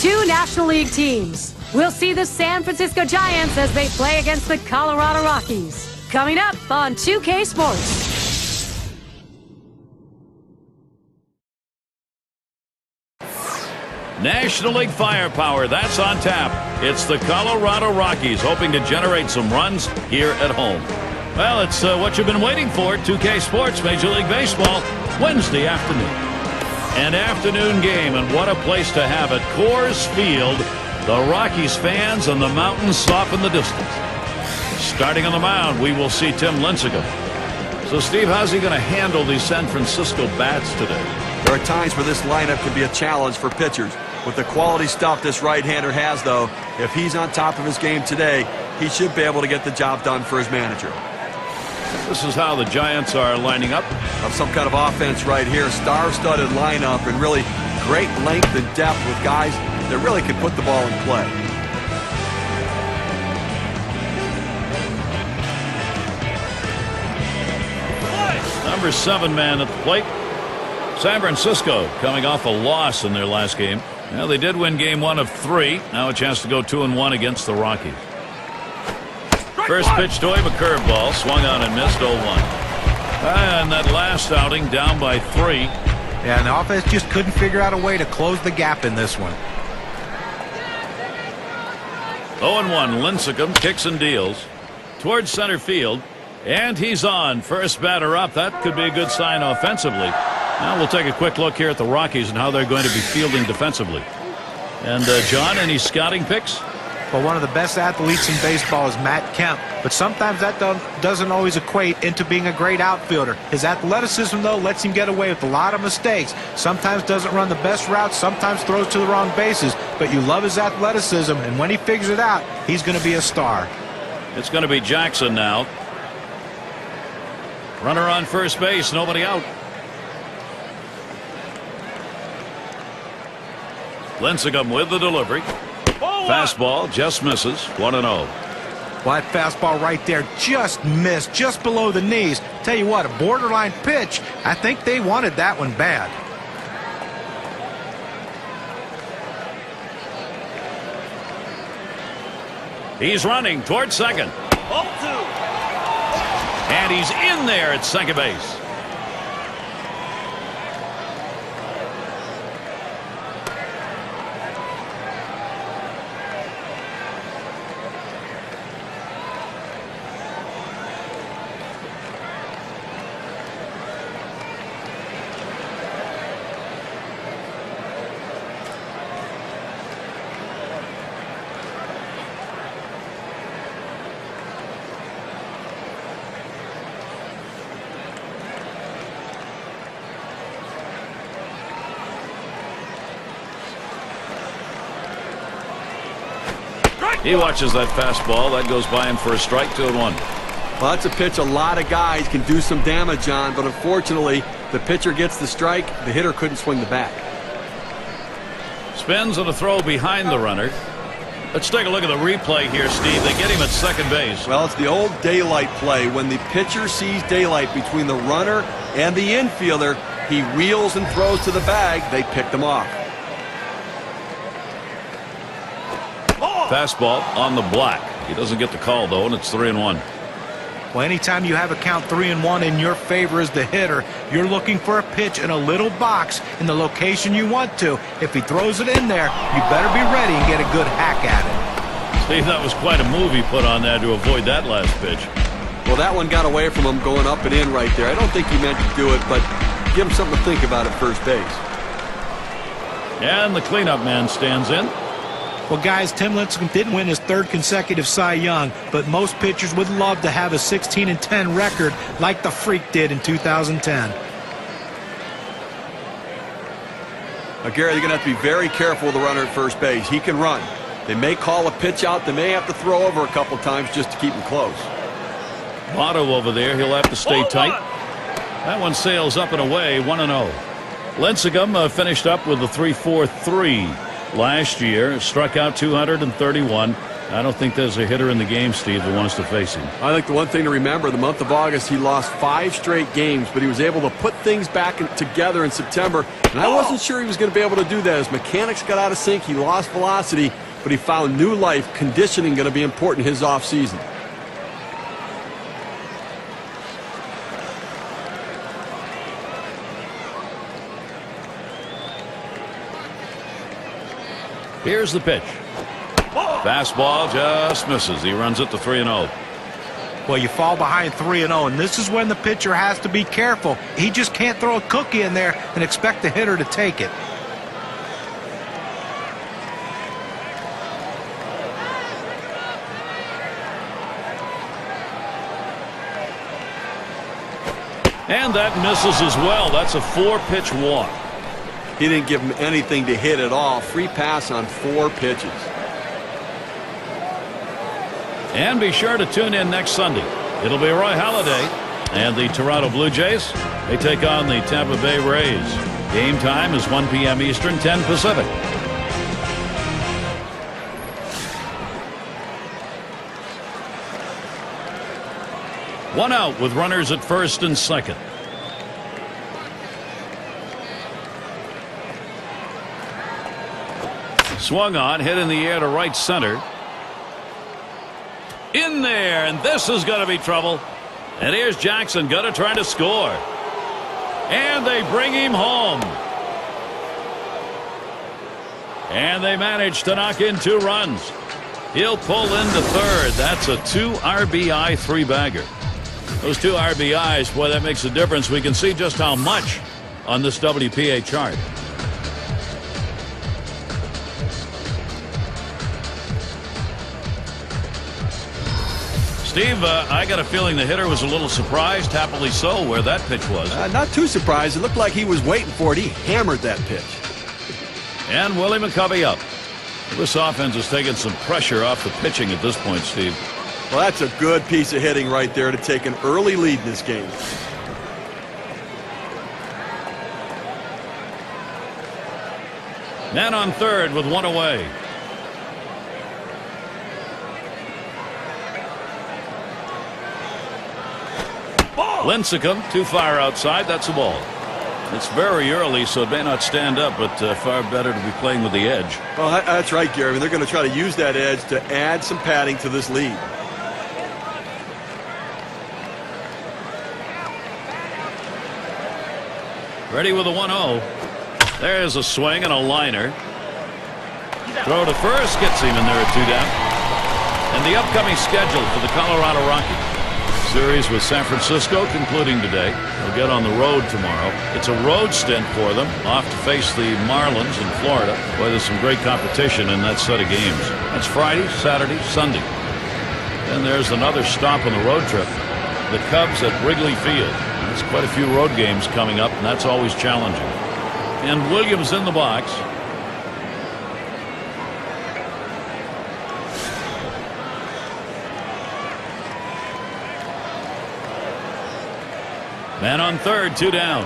two National League teams. We'll see the San Francisco Giants as they play against the Colorado Rockies. Coming up on 2K Sports. National League firepower, that's on tap. It's the Colorado Rockies hoping to generate some runs here at home. Well, it's what you've been waiting for. 2K Sports, Major League Baseball, Wednesday afternoon. An afternoon game, and what a place to have it. Coors Field, the Rockies fans and the mountains soften the distance. Starting on the mound, we will see Tim Lincecum. So, Steve, how's he going to handle these San Francisco bats today? There are times where this lineup can be a challenge for pitchers. With the quality stuff this right-hander has, though, if he's on top of his game today, he should be able to get the job done for his manager. This is how the Giants are lining up. Some kind of offense right here. Star-studded lineup and really great length and depth with guys that really can put the ball in play. Number 7 man at the plate. San Francisco coming off a loss in their last game. Well, they did win game 1 of 3. Now a chance to go 2-1 against the Rockies. First pitch to him, a curveball, swung on and missed 0-1. And that last outing down by 3. Yeah, and the offense just couldn't figure out a way to close the gap in this one. 0-1. Lincecum kicks and deals towards center field, and he's on. First batter up. That could be a good sign offensively. Now we'll take a quick look here at the Rockies and how they're going to be fielding defensively. And John, any scouting picks? Well, one of the best athletes in baseball is Matt Kemp, but sometimes that doesn't always equate into being a great outfielder. His athleticism, though, lets him get away with a lot of mistakes. Sometimes doesn't run the best routes, sometimes throws to the wrong bases, but you love his athleticism, and when he figures it out, he's going to be a star. It's going to be Jackson now. Runner on first base, nobody out. Lincecum with the delivery. Fastball just misses. 1-0. Well, that fastball right there just missed, just below the knees. Tell you what, a borderline pitch. I think they wanted that one bad. He's running towards second. And he's in there at second base. He watches that fastball. That goes by him for a strike. 2-1. Well, that's a pitch a lot of guys can do some damage on, but unfortunately, the pitcher gets the strike. The hitter couldn't swing the bat. Spins on a throw behind the runner. Let's take a look at the replay here, Steve. They get him at second base. Well, it's the old daylight play. When the pitcher sees daylight between the runner and the infielder, he wheels and throws to the bag. They picked him off. Fastball on the block. He doesn't get the call, though, and it's 3-1. Well, anytime you have a count 3-1 in your favor as the hitter, you're looking for a pitch in a little box in the location you want to. If he throws it in there, you better be ready and get a good hack at it. Steve, that was quite a move he put on there to avoid that last pitch. Well, that one got away from him going up and in right there. I don't think he meant to do it, but give him something to think about at first base. And the cleanup man stands in. Well, guys, Tim Lincecum didn't win his 3rd consecutive Cy Young, but most pitchers would love to have a 16-10 record like the Freak did in 2010. Now, Gary, they're going to have to be very careful with the runner at first base. He can run. They may call a pitch out. They may have to throw over a couple times just to keep him close. Otto over there. He'll have to stay tight. That one sails up and away. 1-0. Lincecum finished up with a 3.43 last year. Struck out 231. I don't think there's a hitter in the game, Steve, that wants to face him. I think the one thing to remember, the month of August, he lost 5 straight games, but he was able to put things back together in September, and I wasn't sure he was going to be able to do that. His mechanics got out of sync, he lost velocity, but he found new life. Conditioning going to be important his offseason. Here's the pitch. Fastball just misses. He runs it to 3-0. Well, you fall behind 3-0, and this is when the pitcher has to be careful. He just can't throw a cookie in there and expect the hitter to take it. And that misses as well. That's a 4-pitch walk. He didn't give him anything to hit at all. Free pass on 4 pitches. And be sure to tune in next Sunday. It'll be Roy Halladay and the Toronto Blue Jays. They take on the Tampa Bay Rays. Game time is 1 p.m. Eastern, 10 Pacific. One out with runners at first and second. Swung on, hit in the air to right center. In there, and this is going to be trouble. And here's Jackson, going to try to score. And they bring him home. And they manage to knock in 2 runs. He'll pull into third. That's a 2 RBI 3-bagger. Those 2 RBIs, boy, that makes a difference. We can see just how much on this WPA chart. Steve, I got a feeling the hitter was a little surprised, happily so, where that pitch was. Not too surprised. It looked like he was waiting for it. He hammered that pitch. And Willie McCovey up. This offense is taking some pressure off the pitching at this point, Steve. Well, that's a good piece of hitting right there to take an early lead in this game. Man on third with 1 away. Lincecum too far outside. That's a ball. It's very early, so it may not stand up, but far better to be playing with the edge. Well, that's right, Gary. I mean, they're going to try to use that edge to add some padding to this lead. Ready with a 1-0. There's a swing and a liner. Throw to first gets him, and there are 2 down. And the upcoming schedule for the Colorado Rockies. Series with San Francisco concluding today. They'll get on the road tomorrow. It's a road stint for them, off to face the Marlins in Florida. Boy, there's some great competition in that set of games. That's Friday, Saturday, Sunday. And there's another stop on the road trip. The Cubs at Wrigley Field. There's quite a few road games coming up, and that's always challenging. And Williams in the box. Man on third, 2 down.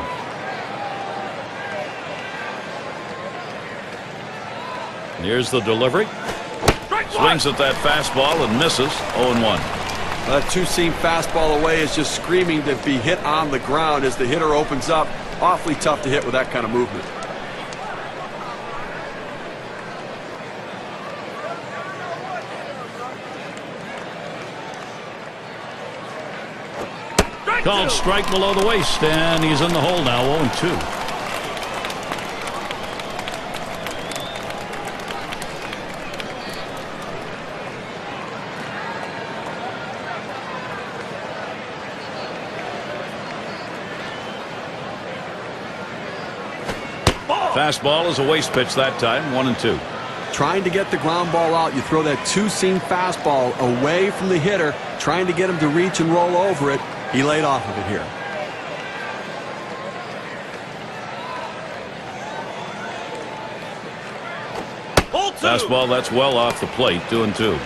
Here's the delivery. Swings at that fastball and misses. 0-1. That 2-seam fastball away is just screaming to be hit on the ground as the hitter opens up. Awfully tough to hit with that kind of movement. Called strike below the waist, and he's in the hole now. 0-2. Fastball is a waste pitch that time. 1-2. Trying to get the ground ball out, you throw that 2-seam fastball away from the hitter, trying to get him to reach and roll over it. He laid off of it here. Fastball, that's well off the plate. 2-2.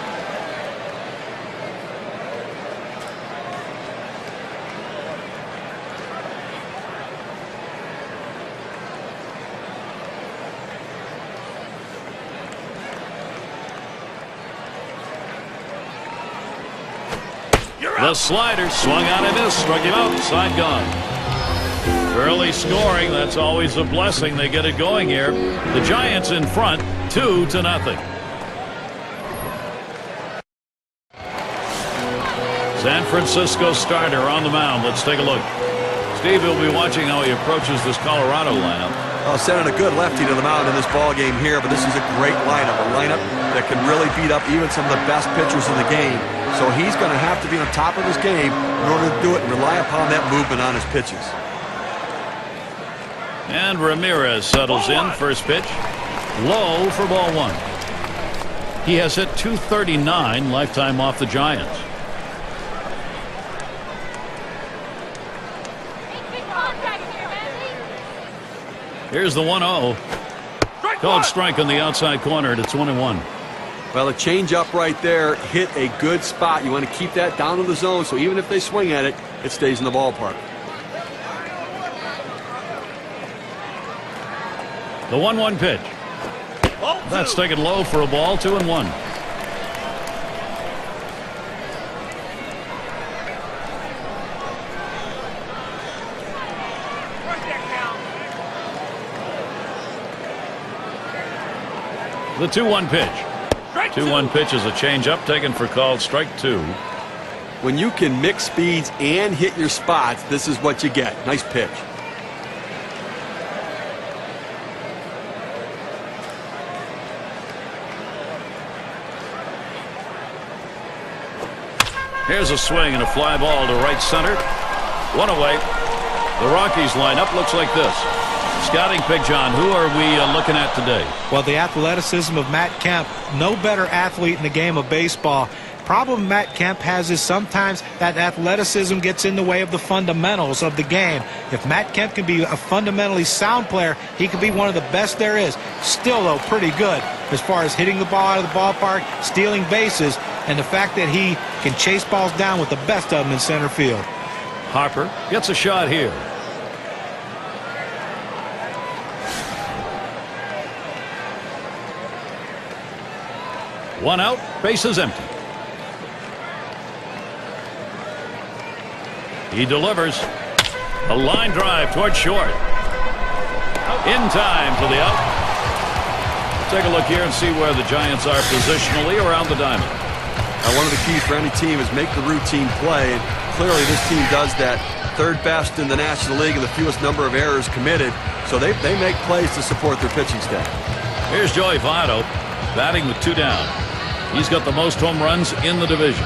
The slider swung on and missed, struck him out, side gone. Early scoring, that's always a blessing. They get it going here. The Giants in front, 2-0. San Francisco starter on the mound. Let's take a look. Steve will be watching how he approaches this Colorado lineup. Well, sending a good lefty to the mound in this ball game here, but this is a great lineup, a lineup that can really beat up even some of the best pitchers in the game. So he's going to have to be on top of his game in order to do it and rely upon that movement on his pitches. And Ramirez settles in. First pitch, low for ball one. He has hit .239 lifetime off the Giants. Here's the 1-0. Called strike on the outside corner. It's 1-1. Well, a change-up right there hit a good spot. You want to keep that down in the zone, so even if they swing at it, it stays in the ballpark. The 1-1 pitch. That's taken low for a ball. 2-1. The 2-1 pitch. 2-1 pitch is a changeup taken for called strike two. When you can mix speeds and hit your spots, this is what you get. Nice pitch. Here's a swing and a fly ball to right center. One away. The Rockies lineup looks like this. Scouting pick, John, who are we looking at today? Well, the athleticism of Matt Kemp. No better athlete in the game of baseball. Problem Matt Kemp has is sometimes that athleticism gets in the way of the fundamentals of the game. If Matt Kemp can be a fundamentally sound player, he can be one of the best there is. Still, though, pretty good as far as hitting the ball out of the ballpark, stealing bases, and the fact that he can chase balls down with the best of them in center field. Harper gets a shot here. One out, bases empty. He delivers a line drive toward short. In time for the out. Take a look here and see where the Giants are positionally around the diamond. One of the keys for any team is make the routine play, and clearly this team does that. Third best in the National League and the fewest number of errors committed, so they make plays to support their pitching staff. Here's Joey Votto batting with two down. He's got the most home runs in the division.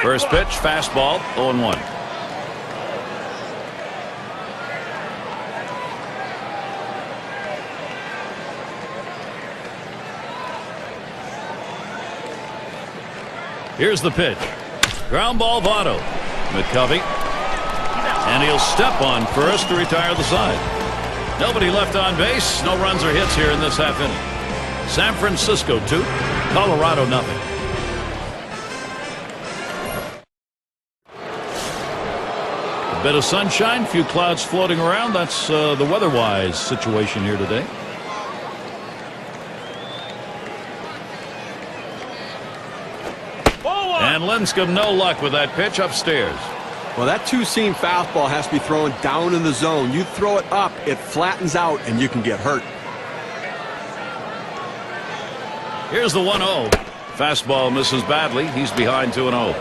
First pitch, fastball, 0-1. Here's the pitch. Ground ball, Votto. McCovey. And he'll step on first to retire the side. Nobody left on base. No runs or hits here in this half inning. San Francisco 2, Colorado nothing. A bit of sunshine, few clouds floating around. That's the weather-wise situation here today. And Lincecum, no luck with that pitch upstairs. Well, that two-seam fastball has to be thrown down in the zone. You throw it up, it flattens out, and you can get hurt. Here's the 1-0. Fastball misses badly. He's behind 2-0.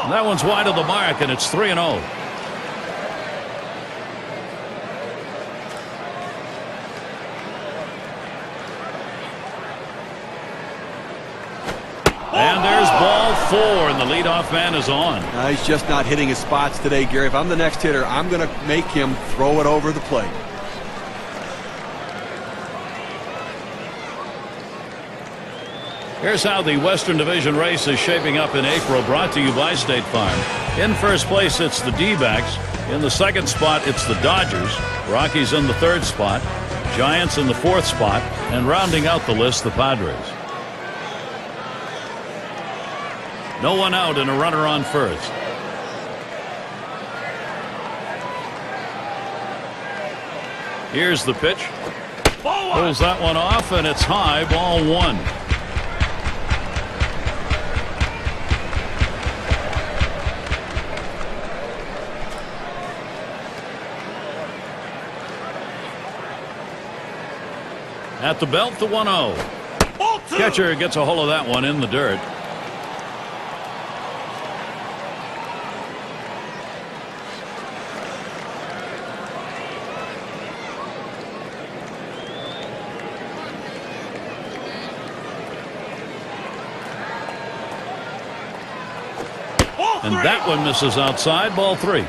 That one's wide of the mark, and it's 3-0. And there's ball 4, and the leadoff man is on. He's just not hitting his spots today, Gary. If I'm the next hitter, I'm going to make him throw it over the plate. Here's how the Western Division race is shaping up in April, brought to you by State Farm. In first place, it's the D-backs. In the second spot, it's the Dodgers. Rockies in the third spot. Giants in the 4th spot, and rounding out the list, the Padres. No one out and a runner on first. Here's the pitch. Pulls that one off, and it's high, ball 1. At the belt, the 1-0. Catcher gets a hold of that one in the dirt. And that one misses outside, ball 3.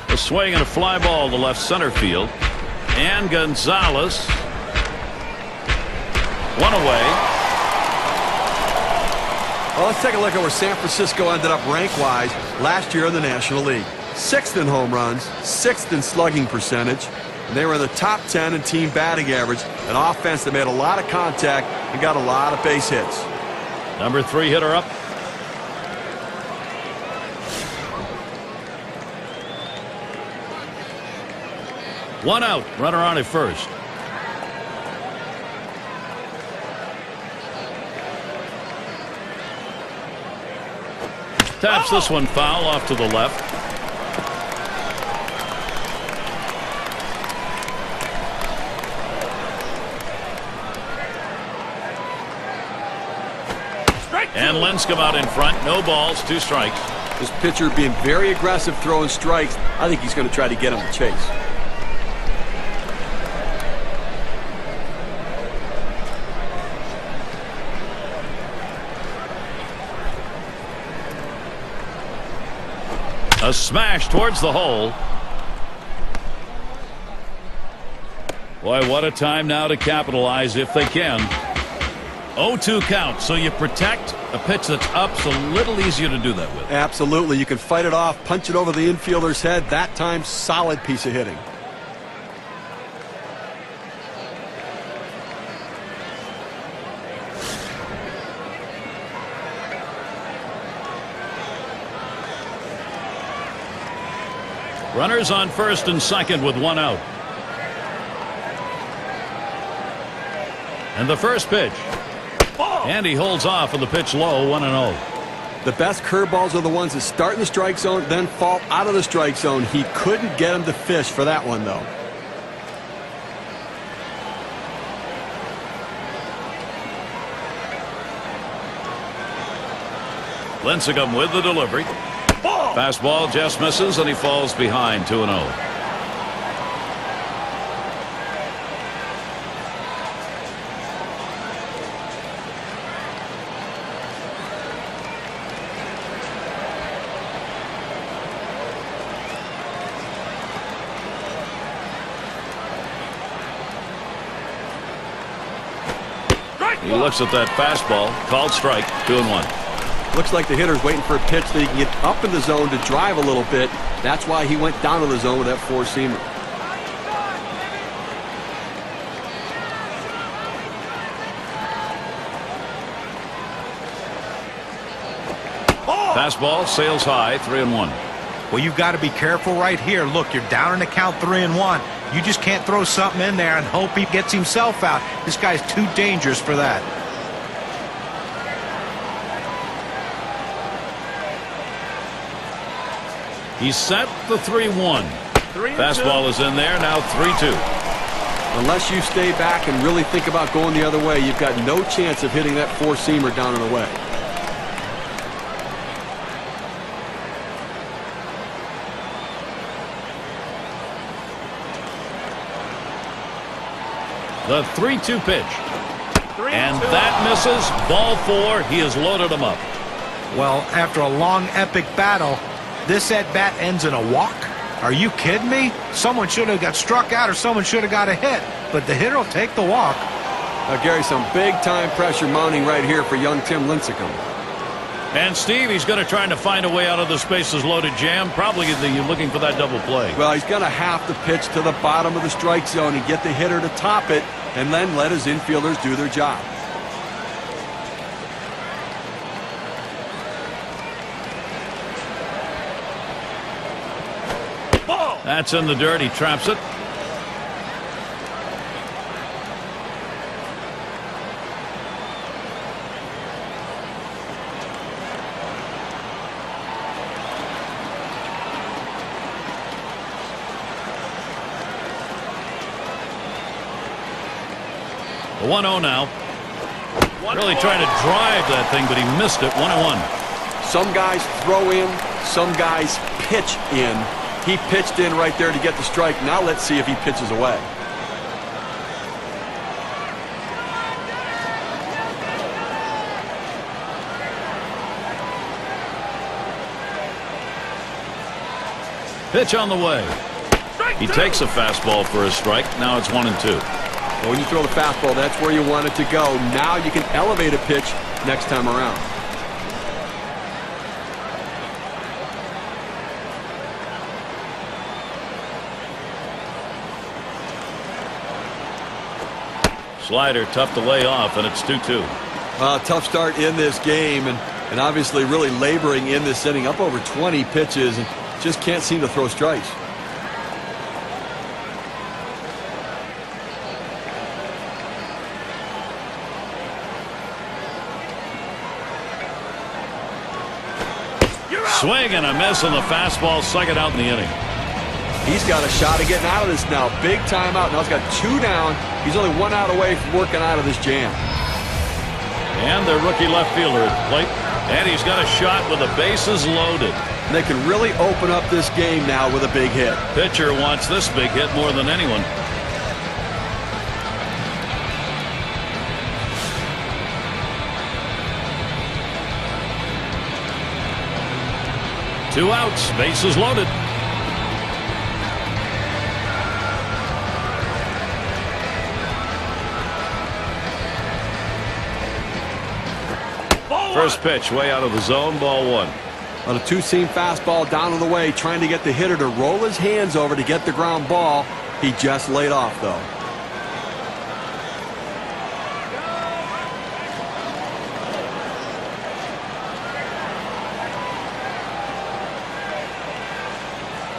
A swing and a fly ball to left center field. And Gonzalez. One away. Well, let's take a look at where San Francisco ended up rank-wise last year in the National League. 6th in home runs, 6th in slugging percentage, and they were in the top 10 in team batting average, an offense that made a lot of contact and got a lot of base hits. Number 3 hitter up. One out, runner on at first. Taps this one foul off to the left. And Lincecum out in front. No balls, 2 strikes. This pitcher being very aggressive throwing strikes. I think he's going to try to get him to chase. A smash towards the hole. Boy, what a time now to capitalize if they can. 0-2 count, so you protect a pitch that's up. It's a little easier to do that with. Absolutely. You can fight it off, punch it over the infielder's head. That time, solid piece of hitting. Runners on first and second with 1 out. And the first pitch. And he holds off on the pitch low, 1-0. The best curveballs are the ones that start in the strike zone, then fall out of the strike zone. He couldn't get him to fish for that one, though. Lincecum with the delivery. Fastball just misses, and he falls behind, 2-0. He looks at that fastball, called strike, 2-1. Looks like the hitter's waiting for a pitch that he can get up in the zone to drive a little bit. That's why he went down to the zone with that 4-seamer. Fastball sails high, 3-1. Well, you've got to be careful right here. Look, you're down in the count, 3-1. You just can't throw something in there and hope he gets himself out. This guy's too dangerous for that. He's set the 3-1. Fastball is in there, now 3-2. Unless you stay back and really think about going the other way, you've got no chance of hitting that 4-seamer down and away. The 3-2 pitch. And that misses. Ball 4. He has loaded him up. Well, after a long, epic battle, this at-bat ends in a walk. Are you kidding me? Someone should have got struck out or someone should have got a hit. But the hitter will take the walk. Now, Gary, some big-time pressure mounting right here for young Tim Lincecum. And Steve, he's going to try to find a way out of the bases-loaded jam. Probably looking for that double play. Well, he's going to have to pitch to the bottom of the strike zone and get the hitter to top it, and then let his infielders do their job. That's in the dirt. He traps it. The 1-0 now. Really trying to drive that thing, but he missed it. 1-1. Some guys throw in, some guys pitch in. He pitched in right there to get the strike. Now let's see if he pitches away. Pitch on the way. He takes a fastball for a strike. Now it's 1-2. Well, when you throw the fastball, that's where you want it to go. Now you can elevate a pitch next time around. Slider tough to lay off, and it's 2-2. Tough start in this game, and obviously really laboring in this inning. Up over 20 pitches, and just can't seem to throw strikes. Swing and a miss on the fastball. Second out in the inning. He's got a shot of getting out of this now. Big time out. Now he's got 2 down. He's only 1 out away from working out of this jam. And the rookie left fielder at the plate. And he's got a shot with the bases loaded. And they can really open up this game now with a big hit. Pitcher wants this big hit more than anyone. Two outs, bases loaded. First pitch way out of the zone, ball 1. On a 2-seam fastball down on the way, trying to get the hitter to roll his hands over to get the ground ball. He just laid off, though.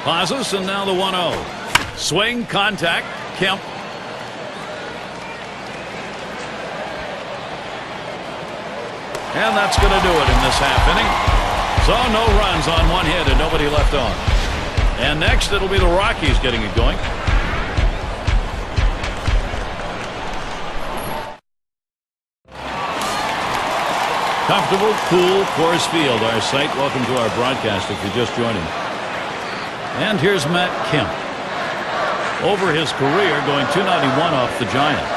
Pauses, and now the 1-0. Swing, contact, Kemp. And that's going to do it in this half inning. So no runs on 1 hit and nobody left on. And next it'll be the Rockies getting it going. Comfortable, cool Coors Field, our site. Welcome to our broadcast if you're just joining. And here's Matt Kemp. Over his career, going .291 off the Giants.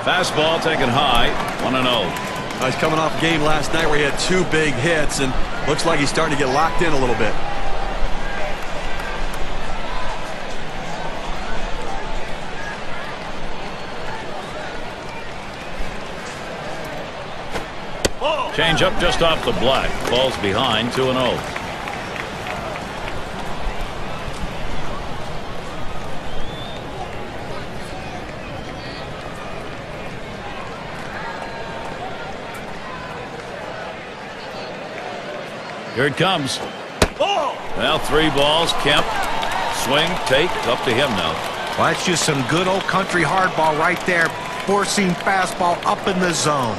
Fastball taken high, 1-0. He's coming off a game last night where he had 2 big hits, and looks like he's starting to get locked in a little bit. Change up just off the black. Ball's behind, 2-0. Here it comes. Well, 3 balls. Kemp. Swing, take, up to him now. Well, that's just some good old country hardball right there. 4-seam fastball up in the zone.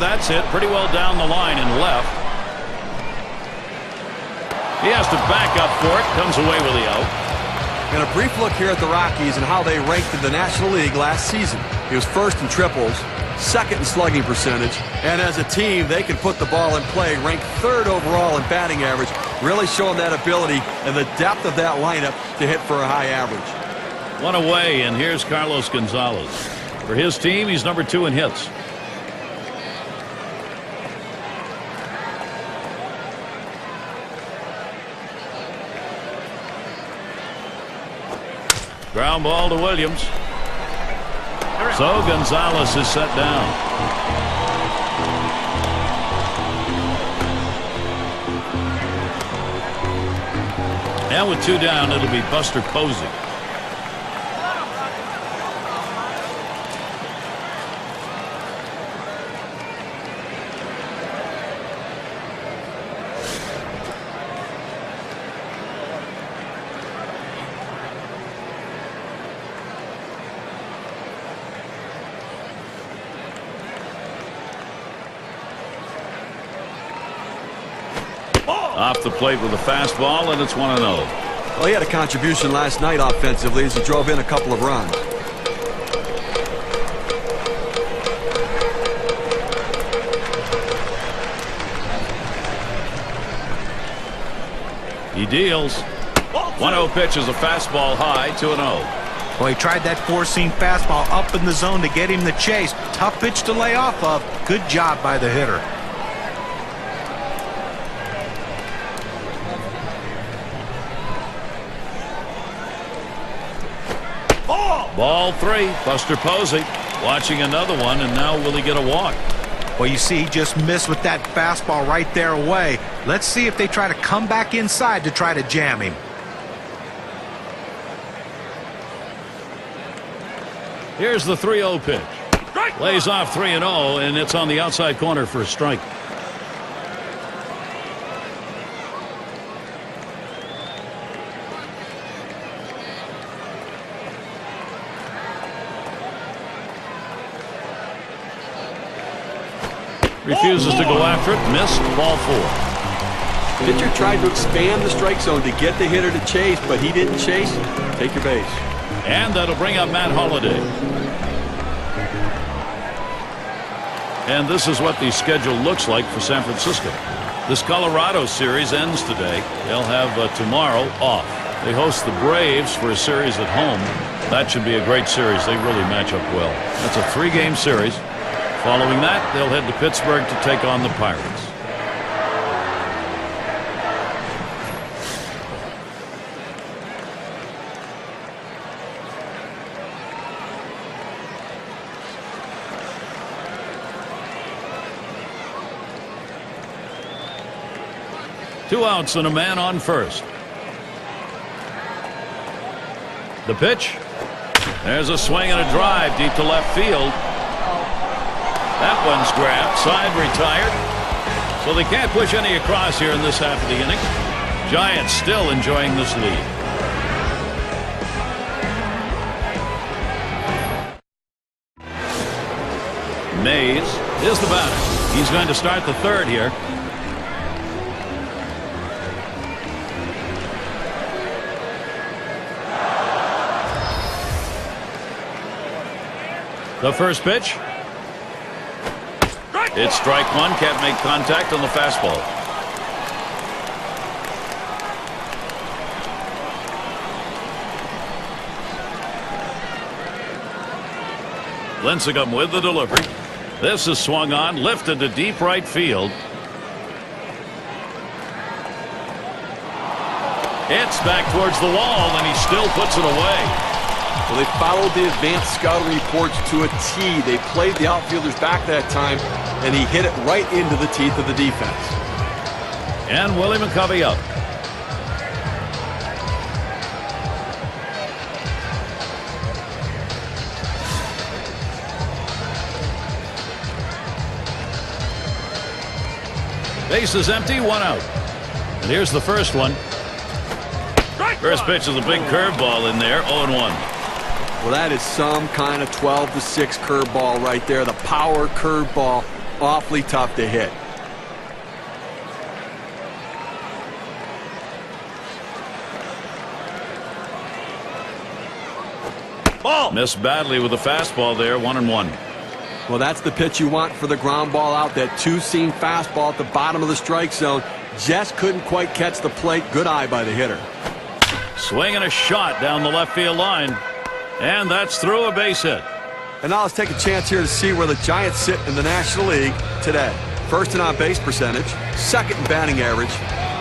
That's hit pretty well down the line and left. He has to back up for it. Comes away with the out. And a brief look here at the Rockies and how they ranked in the National League last season. He was first in triples, second in slugging percentage. And as a team, they can put the ball in play, ranked third overall in batting average, really showing that ability and the depth of that lineup to hit for a high average. One away, and here's Carlos Gonzalez. For his team, he's number 2 in hits. Ground ball to Williams. So Gonzalez is set down. And with 2 down, it'll be Buster Posey. Off the plate with a fastball, and it's 1-0. Well, he had a contribution last night offensively as he drove in a couple of runs. He deals. 1-0 pitch is a fastball high, 2-0. Well, he tried that four-seam fastball up in the zone to get him the chase. Tough pitch to lay off of. Good job by the hitter. Ball 3, Buster Posey watching another one, and now will he get a walk? Well, you see, he just missed with that fastball right there away. Let's see if they try to come back inside to try to jam him. Here's the 3-0 pitch. Lays off 3-0, and it's on the outside corner for a strike. Refuses to go after it. Missed. Ball 4. Pitcher tried to expand the strike zone to get the hitter to chase, but he didn't chase. Take your base. And that'll bring up Matt Holliday. And this is what the schedule looks like for San Francisco. This Colorado series ends today. They'll have tomorrow off. They host the Braves for a series at home. That should be a great series. They really match up well. That's a 3-game series. Following that, they'll head to Pittsburgh to take on the Pirates. Two outs and a man on first. The pitch. There's a swing and a drive deep to left field. That one's grabbed. Side retired. So they can't push any across here in this half of the inning. Giants still enjoying this lead. Mays is the batter. He's going to start the third here. The first pitch. It's strike 1. Can't make contact on the fastball. Lincecum with the delivery. This is swung on, lifted to deep right field. It's back towards the wall, and he still puts it away. Well, they followed the advanced scouting reports to a T. They played the outfielders back that time, and he hit it right into the teeth of the defense. And Willie McCovey up. Base is empty, 1 out. And here's the first one. First pitch is a big curveball in there, 0-1. Well, that is some kind of 12-6 curveball right there. The power curveball, awfully tough to hit. Ball. Missed badly with the fastball there, 1-1. Well, that's the pitch you want for the ground ball out. That two-seam fastball at the bottom of the strike zone. Just couldn't quite catch the plate. Good eye by the hitter. Swinging a shot down the left field line. And that's through a base hit. And now let's take a chance here to see where the Giants sit in the National League today. First in on-base percentage, second in batting average,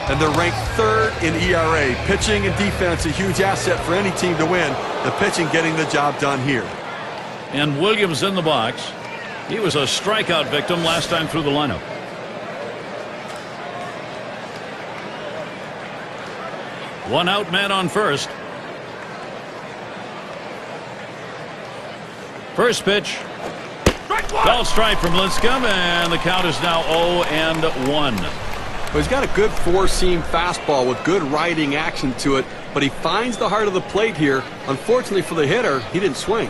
and they're ranked third in ERA. Pitching and defense, a huge asset for any team to win. The pitching getting the job done here. And Williams in the box. He was a strikeout victim last time through the lineup. One out, man on first. First pitch. Called strike from Lincecum, and the count is now 0-1. Well, he's got a good four-seam fastball with good riding action to it, but he finds the heart of the plate here. Unfortunately for the hitter, he didn't swing.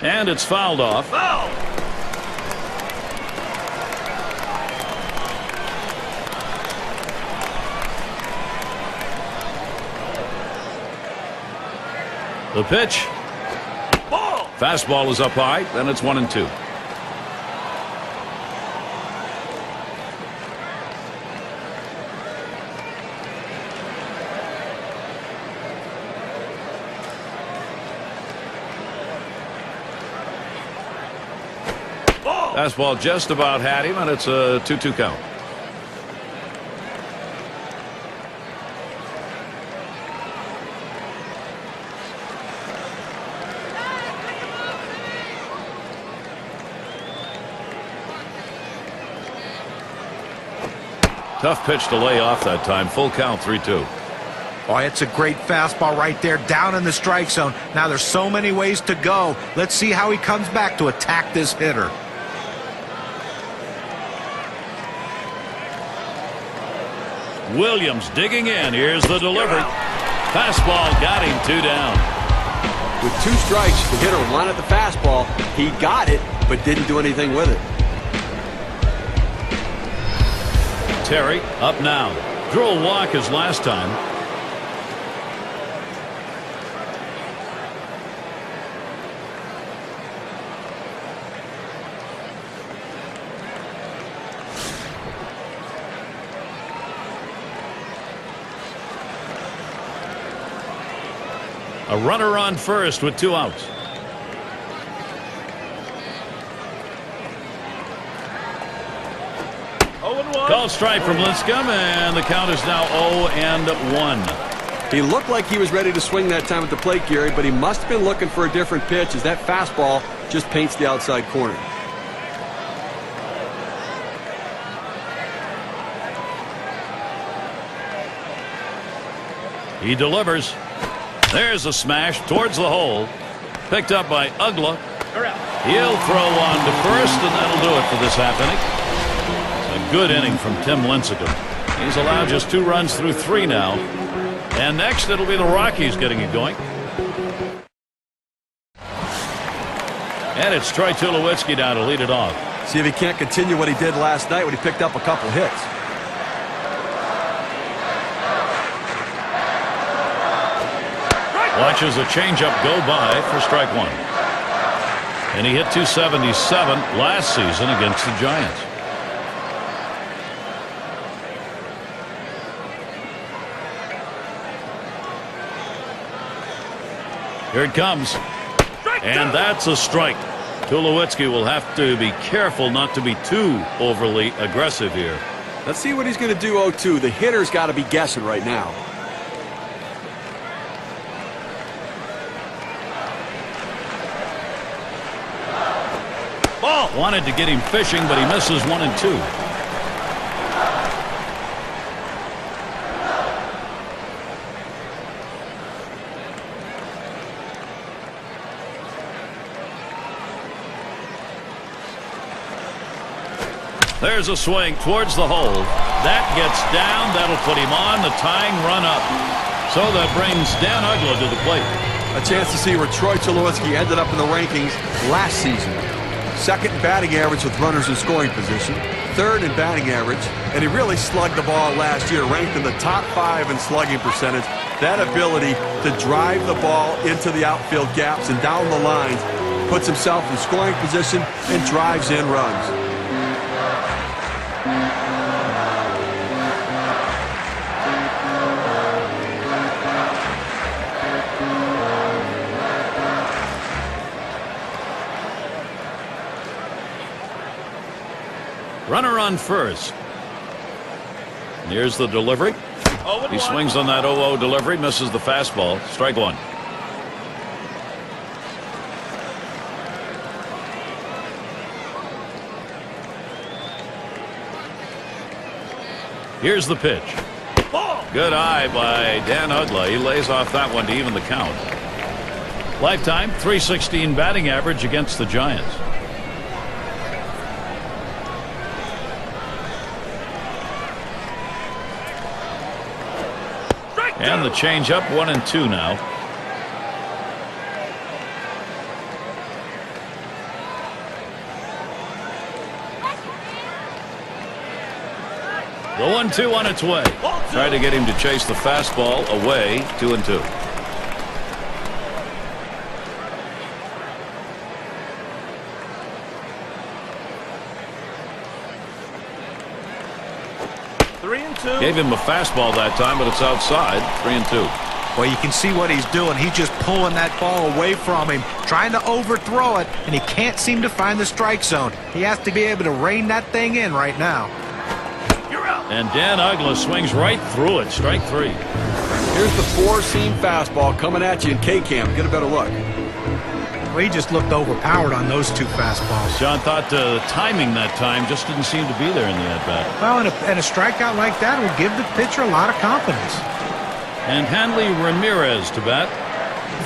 And it's fouled off. The pitch. Fastball is up high, then it's 1-2. Fastball just about had him, and it's a 2-2 count. Tough pitch to lay off that time. Full count, 3-2. Oh, it's a great fastball right there, down in the strike zone. Now there's so many ways to go. Let's see how he comes back to attack this hitter. Williams digging in. Here's the delivery. Fastball got him 2 down. With 2 strikes, the hitter wanted the fastball. He got it, but didn't do anything with it. Terry up now. Drew a walk his last time. A runner on first with 2 outs. Called strike from Lincecum, and the count is now 0-1. He looked like he was ready to swing that time at the plate, Gary, but he must have been looking for a different pitch as that fastball just paints the outside corner. He delivers. There's a smash towards the hole. Picked up by Ugla. He'll throw on to first, and that'll do it for this half inning. A good inning from Tim Lincecum. He's allowed just 2 runs through 3 now. And next it'll be the Rockies getting it going. And it's Troy Tulowitzki now to lead it off. See if he can't continue what he did last night when he picked up a couple hits. Watches a changeup go by for strike 1. And he hit .277 last season against the Giants. Here it comes. And that's a strike. Tulowitzki will have to be careful not to be too overly aggressive here. Let's see what he's going to do 0-2. The hitter's got to be guessing right now. Ball wanted to get him fishing, but he misses 1 and 2. There's a swing towards the hole. That gets down. That'll put him on the tying run up. So that brings Dan Ugla to the plate. A chance to see where Troy Tulowitzki ended up in the rankings last season. Second in batting average with runners in scoring position. Third in batting average. And he really slugged the ball last year, ranked in the top 5 in slugging percentage. That ability to drive the ball into the outfield gaps and down the lines, puts himself in scoring position and drives in runs. Runner on first. Here's the delivery. He swings on that 0-0 delivery, misses the fastball. Strike one. Here's the pitch. Good eye by Dan Hubbell. He lays off that one to even the count. Lifetime .316 batting average against the Giants. And the changeup, 1-2 now. The 1-2 on its way. Tried to get him to chase the fastball away. 2-2. Gave him a fastball that time, but it's outside. 3-2. Well, you can see what he's doing. He's just pulling that ball away from him, trying to overthrow it, and he can't seem to find the strike zone. He has to be able to rein that thing in right now. You're out. And Dan Hubbell swings right through it. Strike three. Here's the four-seam fastball coming at you in K-Cam. Get a better look. Well, he just looked overpowered on those two fastballs. John thought the timing that time just didn't seem to be there in the at-bat. Well, and a strikeout like that will give the pitcher a lot of confidence. And Hanley Ramirez to bat.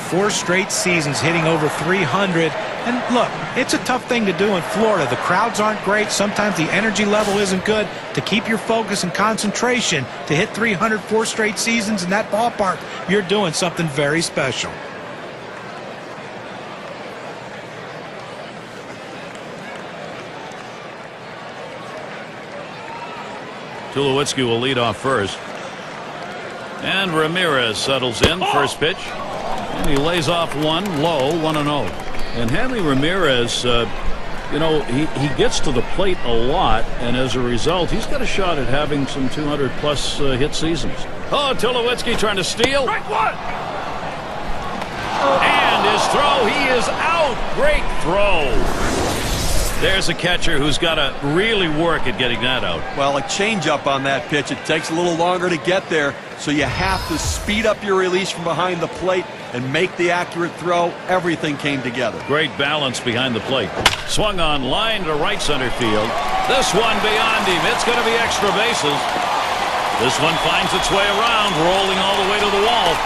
4 straight seasons hitting over 300. And look, it's a tough thing to do in Florida. The crowds aren't great. Sometimes the energy level isn't good. To keep your focus and concentration, to hit 304 straight seasons in that ballpark, you're doing something very special. Tulowitzki will lead off first. And Ramirez settles in. First pitch. And he lays off one low, 1-0. And Hanley Ramirez, you know, he gets to the plate a lot, and as a result, he's got a shot at having some 200-plus hit seasons. Oh, Tulowitzki trying to steal. Right one. And his throw, he is out. Great throw. There's a catcher who's got to really work at getting that out. Well, a changeup on that pitch. It takes a little longer to get there, so you have to speed up your release from behind the plate and make the accurate throw. Everything came together. Great balance behind the plate. Swung on line to right center field. This one beyond him. It's going to be extra bases. This one finds its way around, rolling all the way to the wall.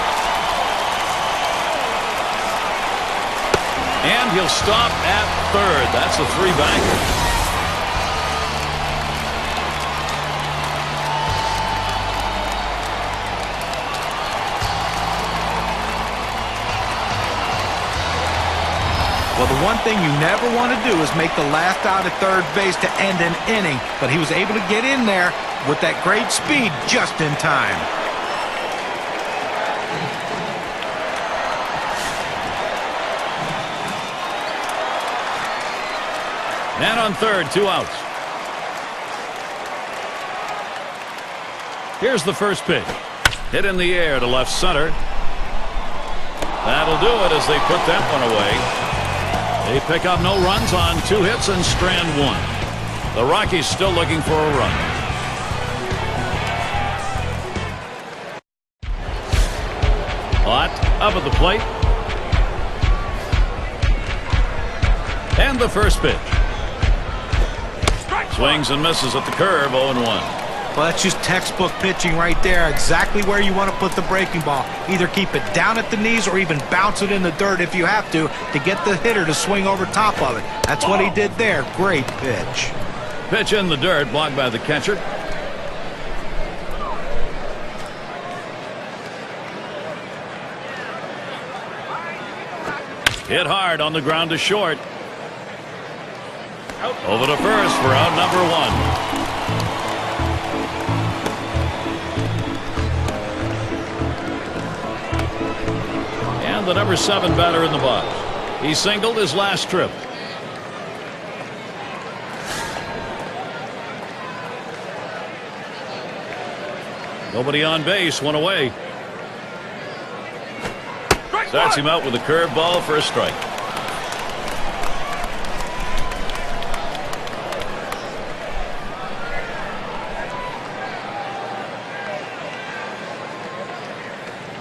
And he'll stop at third. That's a three-bagger. Well, the one thing you never want to do is make the last out at third base to end an inning. But he was able to get in there with that great speed just in time. Man on third, 2 outs. Here's the first pitch. Hit in the air to left center. That'll do it as they put that one away. They pick up no runs on 2 hits and strand 1. The Rockies still looking for a run. Ott up at the plate. And the first pitch. Swings and misses at the curve, 0-1. Well, that's just textbook pitching right there. Exactly where you want to put the breaking ball. Either keep it down at the knees or even bounce it in the dirt if you have to get the hitter to swing over top of it. That's what he did there. Great pitch. Pitch in the dirt, blocked by the catcher. Hit hard on the ground to short. Over to first for out number 1. the number 7 batter in the box. He singled his last trip. Nobody on base, one away. Starts him out with a curveball for a strike.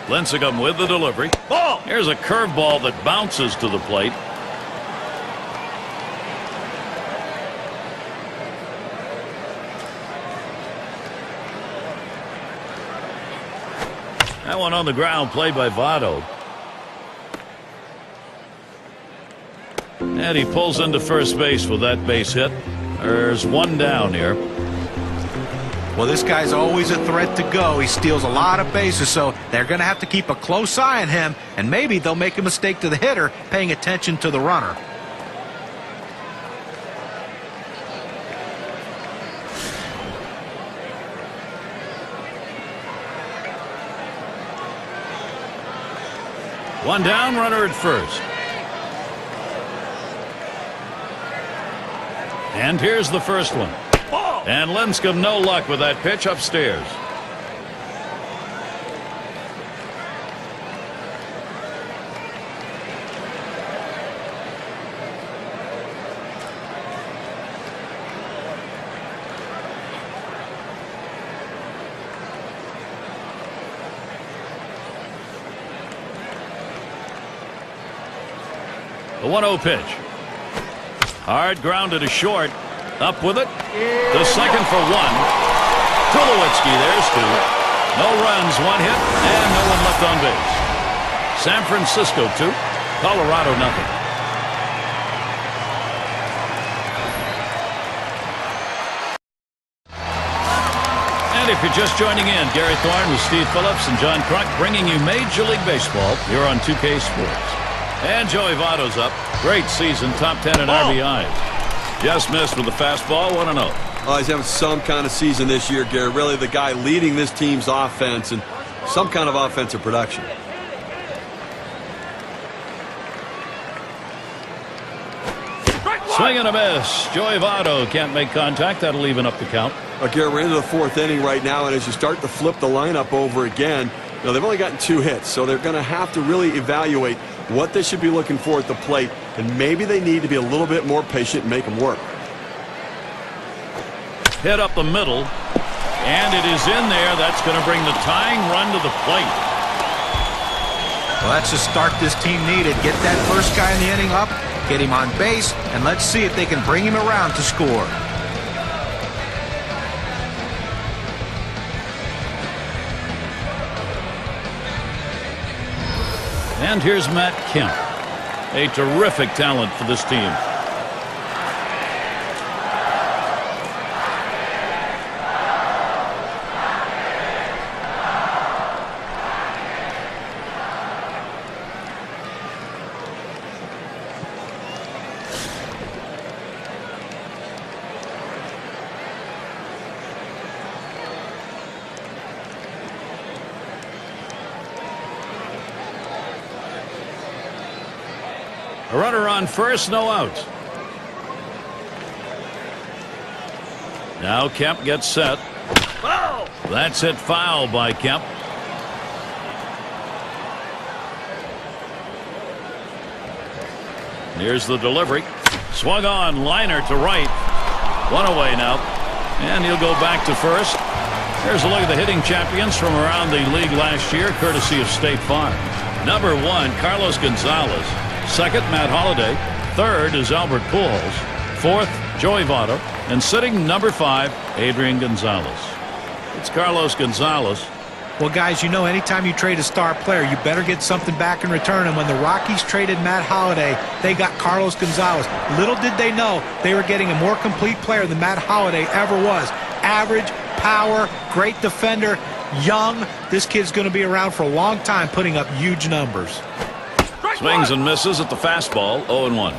Lincecum with the delivery. Ball. Here's a curveball that bounces to the plate. That one on the ground, played by Votto. And he pulls into first base with that base hit. There's one down here. Well, this guy's always a threat to go. He steals a lot of bases, so they're going to have to keep a close eye on him, and maybe they'll make a mistake to the hitter paying attention to the runner. One down, runner at first. And here's the first one. And Lincecum no luck with that pitch upstairs. The 1-0 pitch. Hard grounded to short. Up with it. To second for one. Tulowitzki, there's two. No runs, one hit, and no one left on base. San Francisco 2, Colorado nothing. And if you're just joining in, Gary Thorne with Steve Phillips and John Kruk bringing you Major League Baseball here on 2K Sports. And Joey Votto's up. Great season, top 10 in RBIs. Just missed with the fastball, 1-0. Oh, he's having some kind of season this year, Gary. Really the guy leading this team's offense and some kind of offensive production. Swing and a miss. Joey Votto can't make contact. That'll even up the count. Gary, we're into the 4th inning right now, and as you start to flip the lineup over again, they've only gotten 2 hits, so they're going to have to really evaluate what they should be looking for at the plate, and maybe they need to be a little bit more patient and make them work. Hit up the middle, and it is in there. That's going to bring the tying run to the plate. Well, that's the start this team needed. Get that first guy in the inning up, get him on base, and let's see if they can bring him around to score. And here's Matt Kemp, a terrific talent for this team. A runner on first, no outs. Now Kemp gets set. That's hit foul by Kemp. Here's the delivery. Swung on, liner to right. One away now. And he'll go back to first. Here's a look at the hitting champions from around the league last year, courtesy of State Farm. Number 1, Carlos Gonzalez. Second, Matt Holliday. Third is Albert Pujols. Fourth, Joey Votto. And sitting number 5, Adrian Gonzalez. It's Carlos Gonzalez. Well, guys, you know, anytime you trade a star player, you better get something back in return. And when the Rockies traded Matt Holliday, they got Carlos Gonzalez. Little did they know they were getting a more complete player than Matt Holliday ever was. Average, power, great defender, young. This kid's going to be around for a long time, putting up huge numbers. Swings and misses at the fastball, 0-1.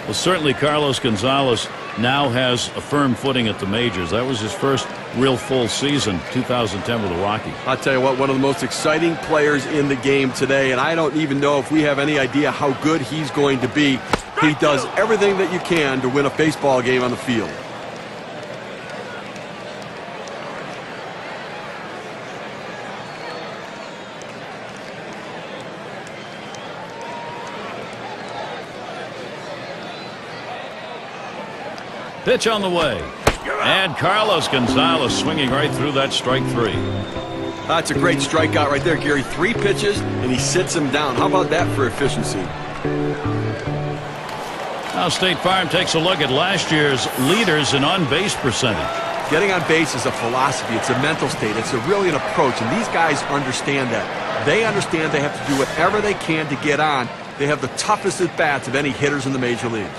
Well, certainly Carlos Gonzalez now has a firm footing at the majors. That was his first real full season, 2010 with the Rockies. I'll tell you what, one of the most exciting players in the game today, and I don't even know if we have any idea how good he's going to be. He does everything that you can to win a baseball game on the field. Pitch on the way. And Carlos Gonzalez swinging right through that strike 3. That's a great strikeout right there, Gary. 3 pitches, and he sits him down. How about that for efficiency? Now State Farm takes a look at last year's leaders in on-base percentage. Getting on base is a philosophy. It's a mental state. It's really an approach, and these guys understand that. They understand they have to do whatever they can to get on. They have the toughest at-bats of any hitters in the major leagues.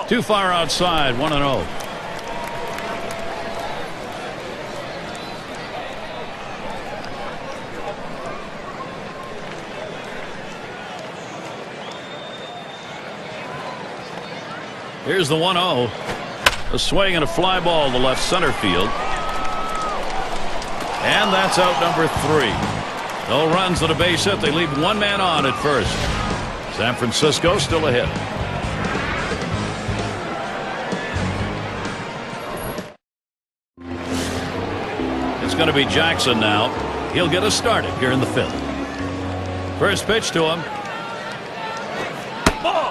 Too far outside, 1-0. Here's the 1-0. A swing and a fly ball to left center field. And that's out number 3. No runs and a base hit. They leave one man on at first. San Francisco still ahead. It's going to be Jackson now. He'll get us started here in the 5th. First pitch to him.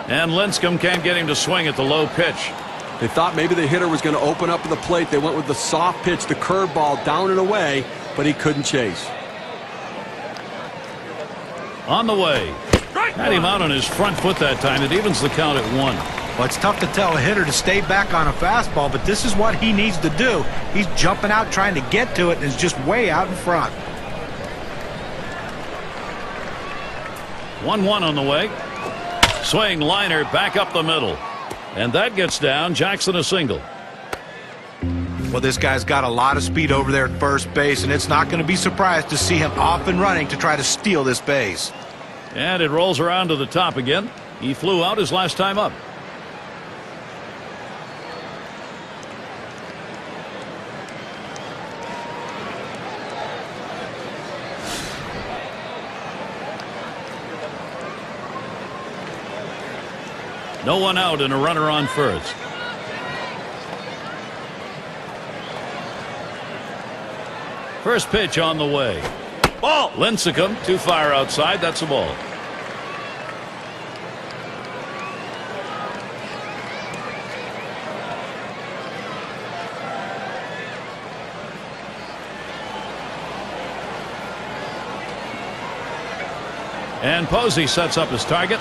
And Lincecum can't get him to swing at the low pitch. They thought maybe the hitter was going to open up at the plate. They went with the soft pitch, the curveball, down and away, but he couldn't chase. On the way. Had him out on his front foot that time. It evens the count at 1. Well, it's tough to tell a hitter to stay back on a fastball, but this is what he needs to do. He's jumping out trying to get to it, and is just way out in front. 1-1 on the way. Swing, liner, back up the middle. And that gets down. Jackson a single. Well, this guy's got a lot of speed over there at first base, and it's not going to be surprised to see him off and running to try to steal this base. And it rolls around to the top again. He flew out his last time up. No one out and a runner on first. First pitch on the way. Ball. Lincecum too far outside. That's a ball. And Posey sets up his target.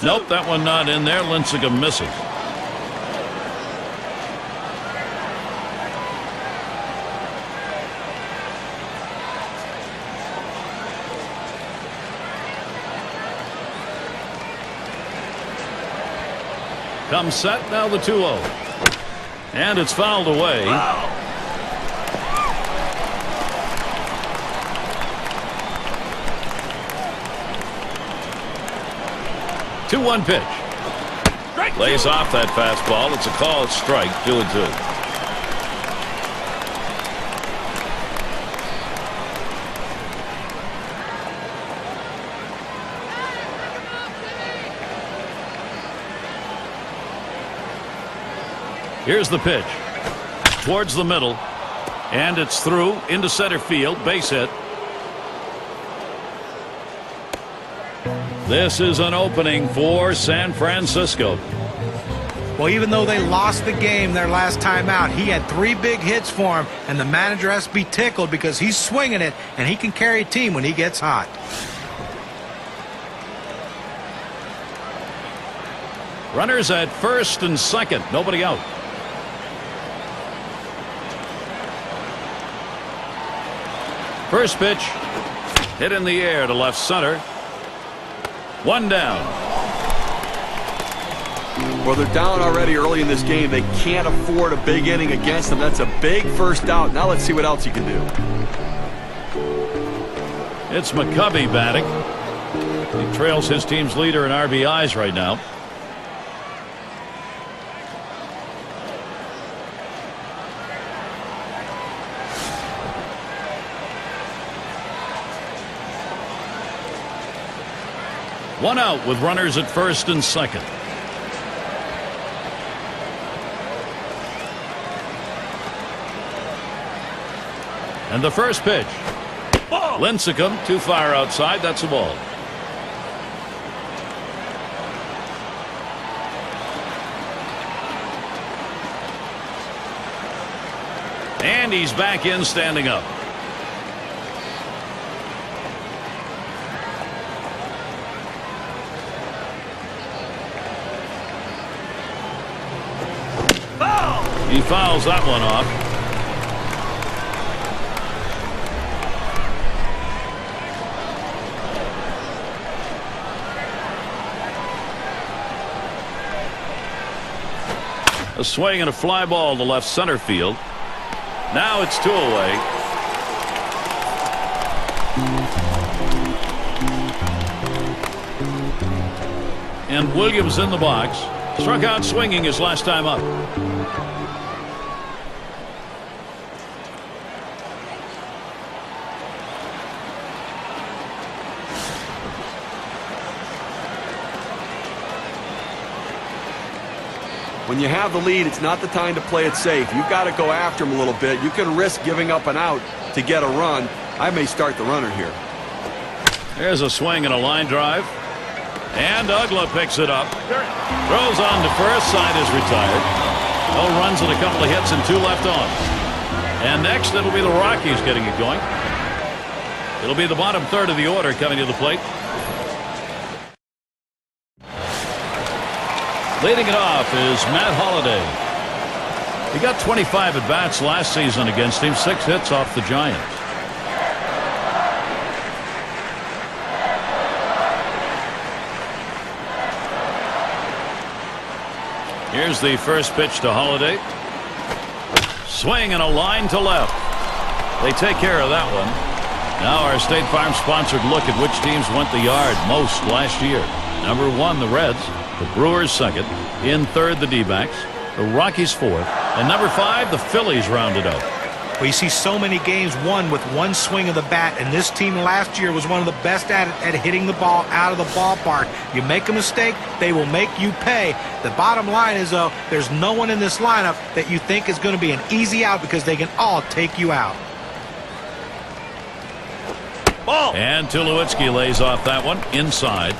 Nope, that one not in there. Lincecum misses. Comes set, now the 2-0. And it's fouled away. Wow. 2-1 pitch. Lays off that fastball. It's a call. It's strike. 2-2. Here's the pitch. Towards the middle. And it's through into center field. Base hit. This is an opening for San Francisco. Well, even though they lost the game their last time out, he had 3 big hits for him, and the manager has to be tickled because he's swinging it, and he can carry a team when he gets hot. Runners at first and second. Nobody out. First pitch. Hit in the air to left center. One down. Well, they're down already early in this game. They can't afford a big inning against them. That's a big first out. Now let's see what else he can do. It's McCovey batting. He trails his team's leader in RBIs right now. One out with runners at first and second. And the first pitch. Lincecum too far outside. That's a ball. And he's back in standing up. He fouls that one off. A swing and a fly ball to left center field. Now it's 2 away. And Williams in the box. Struck out swinging his last time up. When you have the lead, it's not the time to play it safe. You've got to go after him a little bit. You can risk giving up an out to get a run. I may start the runner here. There's a swing and a line drive. And Ugla picks it up. Throws on to first. Side is retired. No runs and a couple of hits and 2 left on. And next it'll be the Rockies getting it going. It'll be the bottom third of the order coming to the plate. Leading it off is Matt Holliday. He got 25 at-bats last season against him, 6 hits off the Giants. Here's the first pitch to Holliday. Swing and a line to left. They take care of that one. Now our State Farm sponsored look at which teams went the yard most last year. Number 1, the Reds. The Brewers second. In third, the D-backs. The Rockies fourth. And number 5, the Phillies rounded out. Well, you see so many games won with one swing of the bat, and this team last year was one of the best at hitting the ball out of the ballpark. You make a mistake, they will make you pay. The bottom line is, though, there's no one in this lineup that you think is going to be an easy out because they can all take you out. Ball. And Tulowitzki lays off that one inside.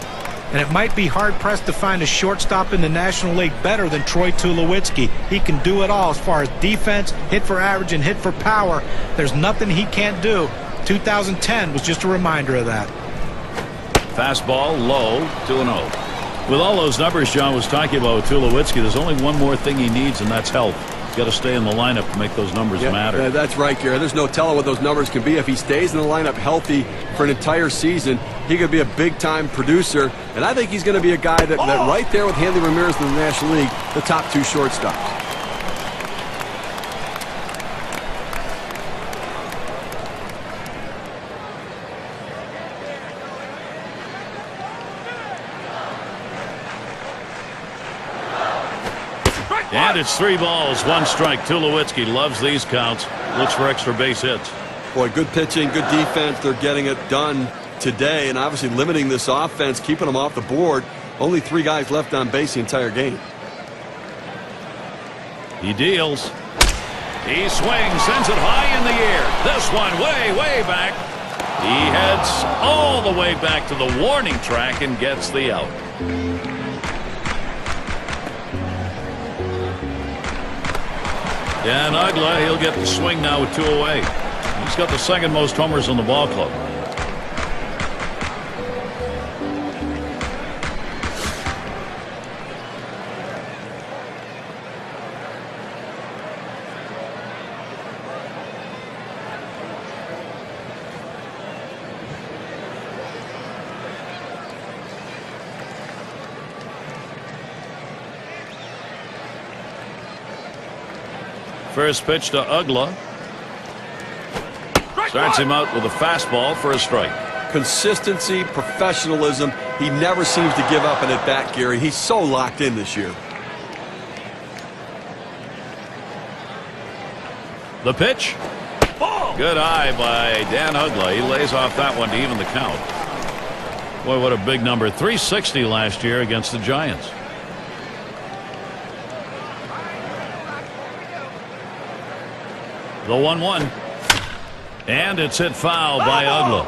And it might be hard-pressed to find a shortstop in the National League better than Troy Tulowitzki. He can do it all as far as defense, hit for average, and hit for power. There's nothing he can't do. 2010 was just a reminder of that. Fastball low, 2-0. With all those numbers John was talking about with Tulowitzki, there's only one more thing he needs, and that's health. He's got to stay in the lineup to make those numbers matter. Yeah, that's right, Gary. There's no telling what those numbers can be. If he stays in the lineup healthy for an entire season, he could be a big-time producer. And I think he's going to be a guy that right there with Hanley Ramirez in the National League, the top 2 shortstops. And it's 3 balls, 1 strike. Tulowitzki loves these counts. Looks for extra base hits. Boy, good pitching, good defense. They're getting it done today, and obviously limiting this offense, keeping them off the board. Only 3 guys left on base the entire game. He deals. He swings, sends it high in the air. This one way back. He heads all the way back to the warning track and gets the out. Dan Ugla, he'll get the swing now with 2 away. He's got the 2nd most homers in the ball club. First pitch to Ugla. Starts him out with a fastball for a strike. Consistency, professionalism. He never seems to give up an at-bat, Gary. He's so locked in this year. The pitch. Good eye by Dan Hubbell. He lays off that one to even the count. Boy, what a big number. 360 last year against the Giants. The 1-1. And it's hit foul by Hubbell.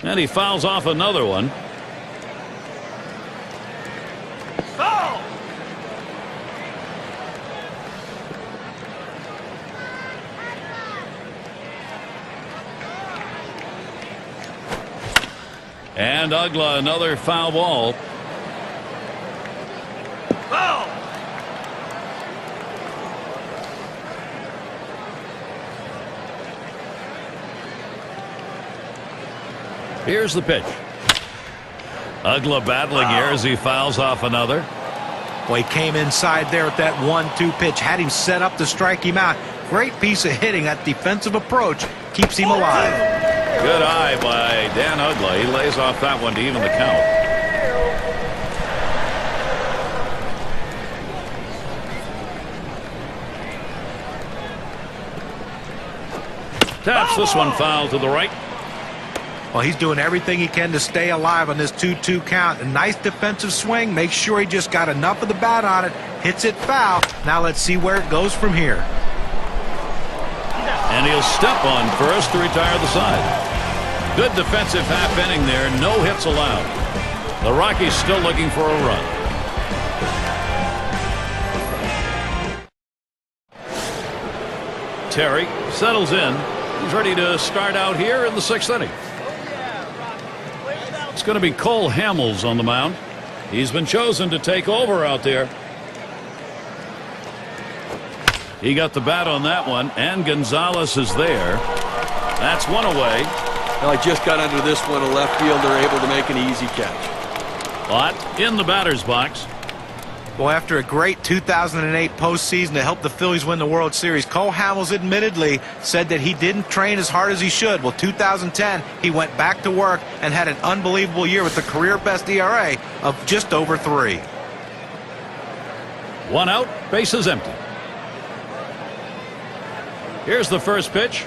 And he fouls off another one. Foul! And Hubbell, another foul ball. Foul! Here's the pitch. Hubbell battling here as he fouls off another. Well, he came inside there with that 1-2 pitch, had him set up to strike him out. Great piece of hitting. That defensive approach keeps him alive. Good eye by Dan Hubbell. He lays off that one to even the count. Taps this one foul to the right. Well, he's doing everything he can to stay alive on this 2-2 count. A nice defensive swing. Make sure he just got enough of the bat on it. Hits it foul. Now let's see where it goes from here. And he'll step on first to retire the side. Good defensive half inning there. No hits allowed. The Rockies still looking for a run. Terry settles in. He's ready to start out here in the 6th inning. It's going to be Cole Hamels on the mound. He's been chosen to take over out there. He got the bat on that one, and Gonzalez is there. That's one away. Well, I just got under this one in left field. They're able to make an easy catch. Ott in the batter's box. Well, after a great 2008 postseason to help the Phillies win the World Series, Cole Hamels admittedly said that he didn't train as hard as he should. Well, 2010, he went back to work and had an unbelievable year with a career-best ERA of just over 3. One out, bases empty. Here's the first pitch.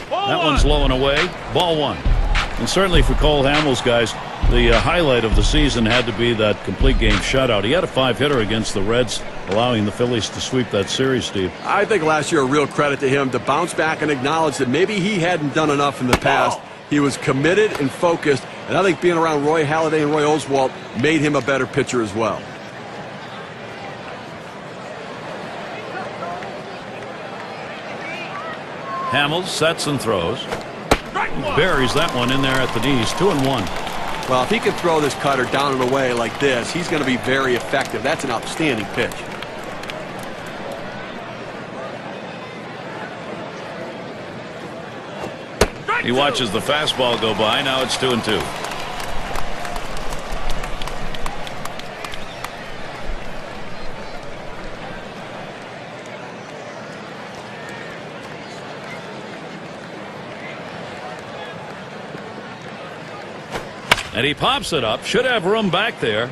That one's low and away. Ball 1. And certainly for Cole Hamels, guys, the highlight of the season had to be that complete game shutout. He had a 5-hitter against the Reds, allowing the Phillies to sweep that series, Steve. I think last year a real credit to him to bounce back and acknowledge that maybe he hadn't done enough in the past. He was committed and focused, and I think being around Roy Halladay and Roy Oswalt made him a better pitcher as well. Hamels sets and throws. Buries that one in there at the knees. 2-1. Well, if he can throw this cutter down and away like this, he's going to be very effective. That's an outstanding pitch. He watches the fastball go by. Now it's 2-2. And he pops it up. Should have room back there.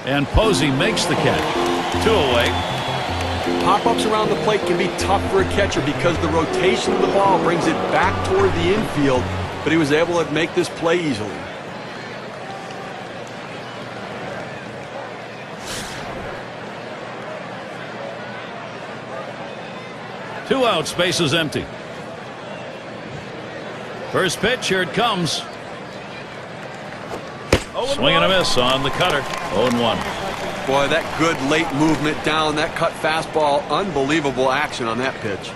And Posey makes the catch. 2 away. Pop-ups around the plate can be tough for a catcher because the rotation of the ball brings it back toward the infield, but he was able to make this play easily. Two outs, bases empty. First pitch, here it comes. Swing and a miss on the cutter. 0-1. Boy, that good late movement down, that cut fastball, unbelievable action on that pitch.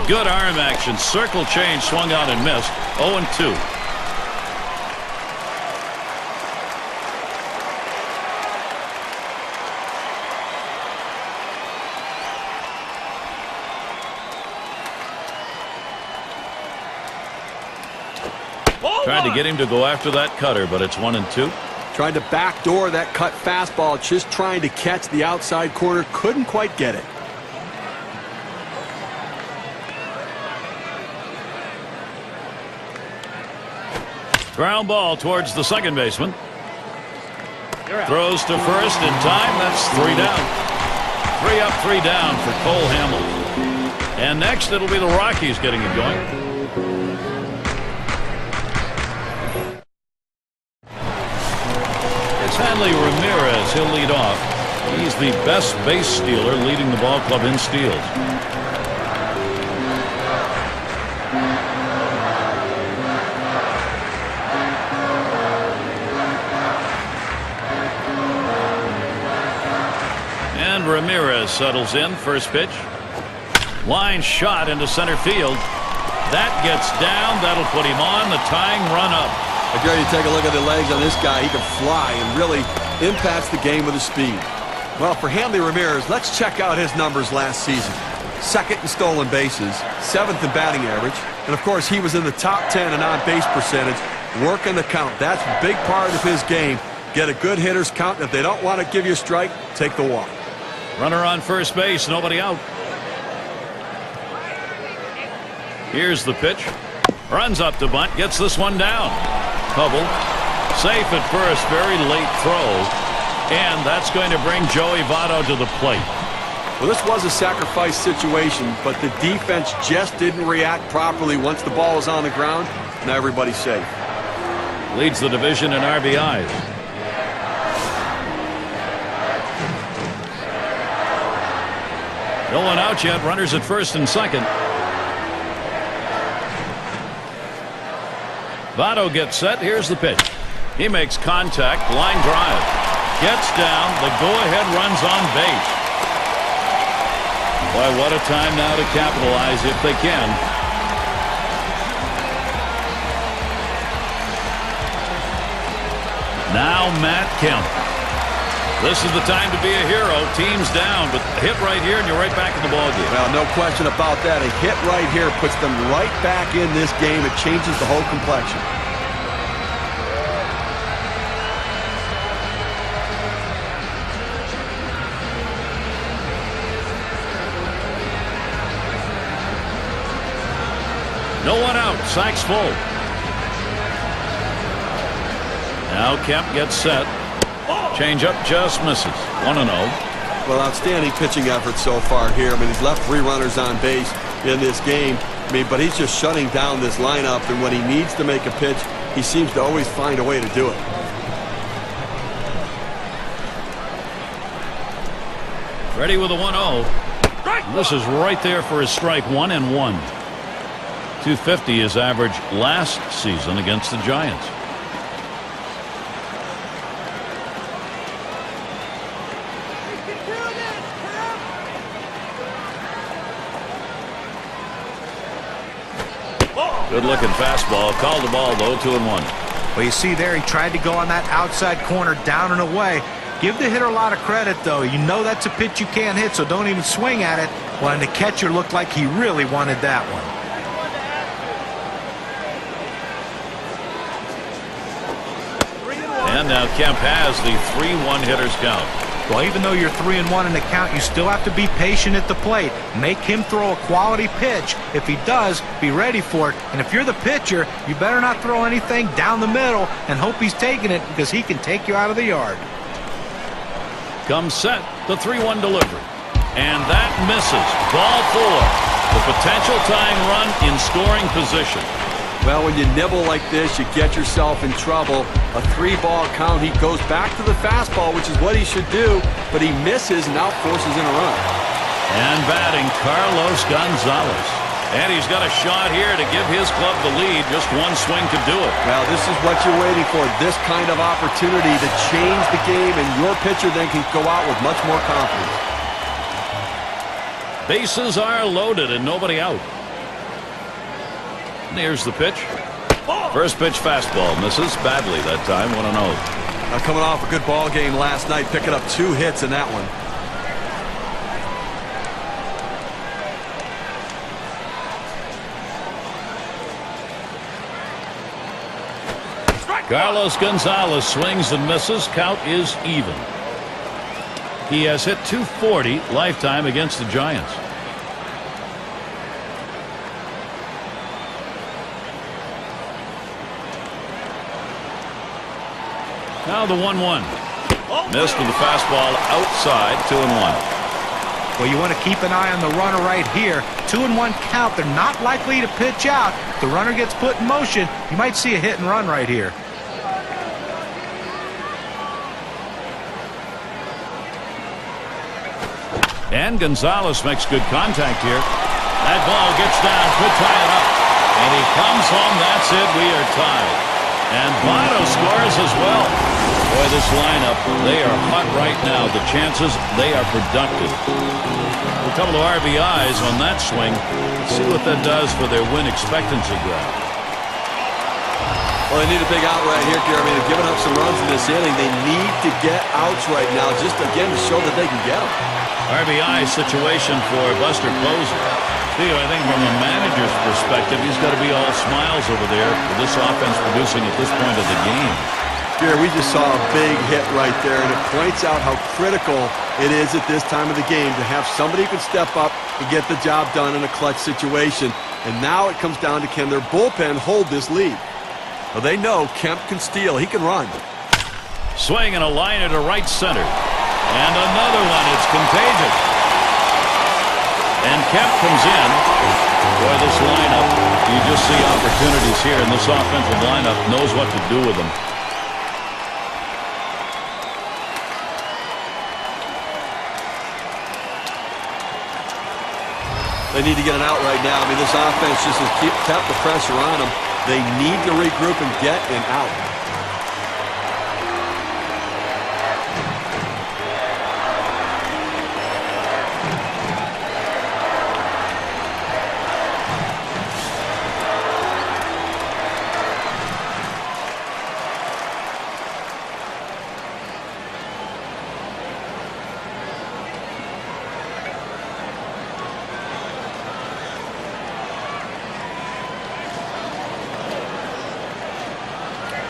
Good arm action. Circle change, swung out and missed. 0-2. Tried to get him to go after that cutter, but it's 1-2. Tried to backdoor that cut fastball, just trying to catch the outside corner. Couldn't quite get it. Ground ball towards the second baseman. Throws to first in time. That's 3 down. 3 up, 3 down for Cole Hamels. And next it'll be the Rockies getting it going. It's Hanley Ramirez. He'll lead off. He's the best base stealer, leading the ball club in steals. And Ramirez settles in. First pitch. Line shot into center field. That gets down. That'll put him on the tying run up. I dare you take a look at the legs on this guy. He can fly and really impacts the game with his speed. Well, for Hanley Ramirez, let's check out his numbers last season. 2nd in stolen bases, 7th in batting average, and of course he was in the top 10 in on-base percentage. Working the count. That's a big part of his game. Get a good hitter's count. And if they don't want to give you a strike, take the walk. Runner on first base, nobody out. Here's the pitch. Runs up to bunt, gets this one down. Hubbell safe at first, very late throw. And that's going to bring Joey Votto to the plate. Well, this was a sacrifice situation, but the defense just didn't react properly once the ball was on the ground. Now everybody's safe. Leads the division in RBIs. No one out yet. Runners at first and second. Votto gets set. Here's the pitch. He makes contact. Line drive. Gets down. The go-ahead runs on base. Boy, what a time now to capitalize if they can. Now Matt Kemp. This is the time to be a hero. Team's down, but a hit right here and you're right back in the ballgame. Well, no question about that. A hit right here puts them right back in this game. It changes the whole complexion. No one out. Sack's full. Now Kemp gets set. Changeup just misses. 1-0. Well, outstanding pitching effort so far here. I mean, he's left 3 runners on base in this game. I mean, but he's just shutting down this lineup, and when he needs to make a pitch, he seems to always find a way to do it. Ready with a 1-0. This is right there for his strike. 1-1. 250 is average last season against the Giants. Good looking fastball. Called the ball though. 2-1. Well, you see there, he tried to go on that outside corner, down and away. Give the hitter a lot of credit, though. You know that's a pitch you can't hit, so don't even swing at it. Well, and the catcher looked like he really wanted that one. And now Kemp has the 3-1 hitters count. Well, even though you're 3-1 in the count, you still have to be patient at the plate. Make him throw a quality pitch. If he does, be ready for it. And if you're the pitcher, you better not throw anything down the middle and hope he's taking it, because he can take you out of the yard. Comes set. The 3-1 delivery. And that misses. Ball 4. The potential tying run in scoring position. Well, when you nibble like this, you get yourself in trouble. A 3-ball count. He goes back to the fastball, which is what he should do, but he misses and now forces in a run. And batting, Carlos Gonzalez. And he's got a shot here to give his club the lead. Just one swing to do it. Well, this is what you're waiting for. This kind of opportunity to change the game, and your pitcher then can go out with much more confidence. Bases are loaded and nobody out. And here's the pitch. First pitch fastball misses badly that time. 1-0. Now coming off a good ball game last night, picking up 2 hits in that one. Carlos Gonzalez swings and misses. Count is even. He has hit .240 lifetime against the Giants. Now the 1-1. Missed with the fastball outside. 2-1. Well, you want to keep an eye on the runner right here. 2-1 count. They're not likely to pitch out. The runner gets put in motion. You might see a hit and run right here. And Gonzalez makes good contact here. That ball gets down. Could tie it up. And he comes home. That's it. We are tied. And Votto scores as well. Boy, this lineup, they are hot right now. The chances, they are productive. A couple of RBIs on that swing. Let's see what that does for their win expectancy graph. Well, they need a big out right here, Jeremy. They've given up some runs in this inning. They need to get outs right now, just again to show that they can get them. RBI situation for Buster Posey. Theo, I think from a manager's perspective, he's got to be all smiles over there with this offense producing at this point of the game. Here, we just saw a big hit right there, and it points out how critical it is at this time of the game to have somebody who can step up and get the job done in a clutch situation. And now it comes down to, can their bullpen hold this lead? Well, they know Kemp can steal. He can run. Swing and a liner to right center. And another one. It's contagious. And Kemp comes in. Boy, this lineup, you just see opportunities here, and this offensive lineup knows what to do with them. They need to get an out right now. I mean, this offense just has kept the pressure on them. They need to regroup and get an out.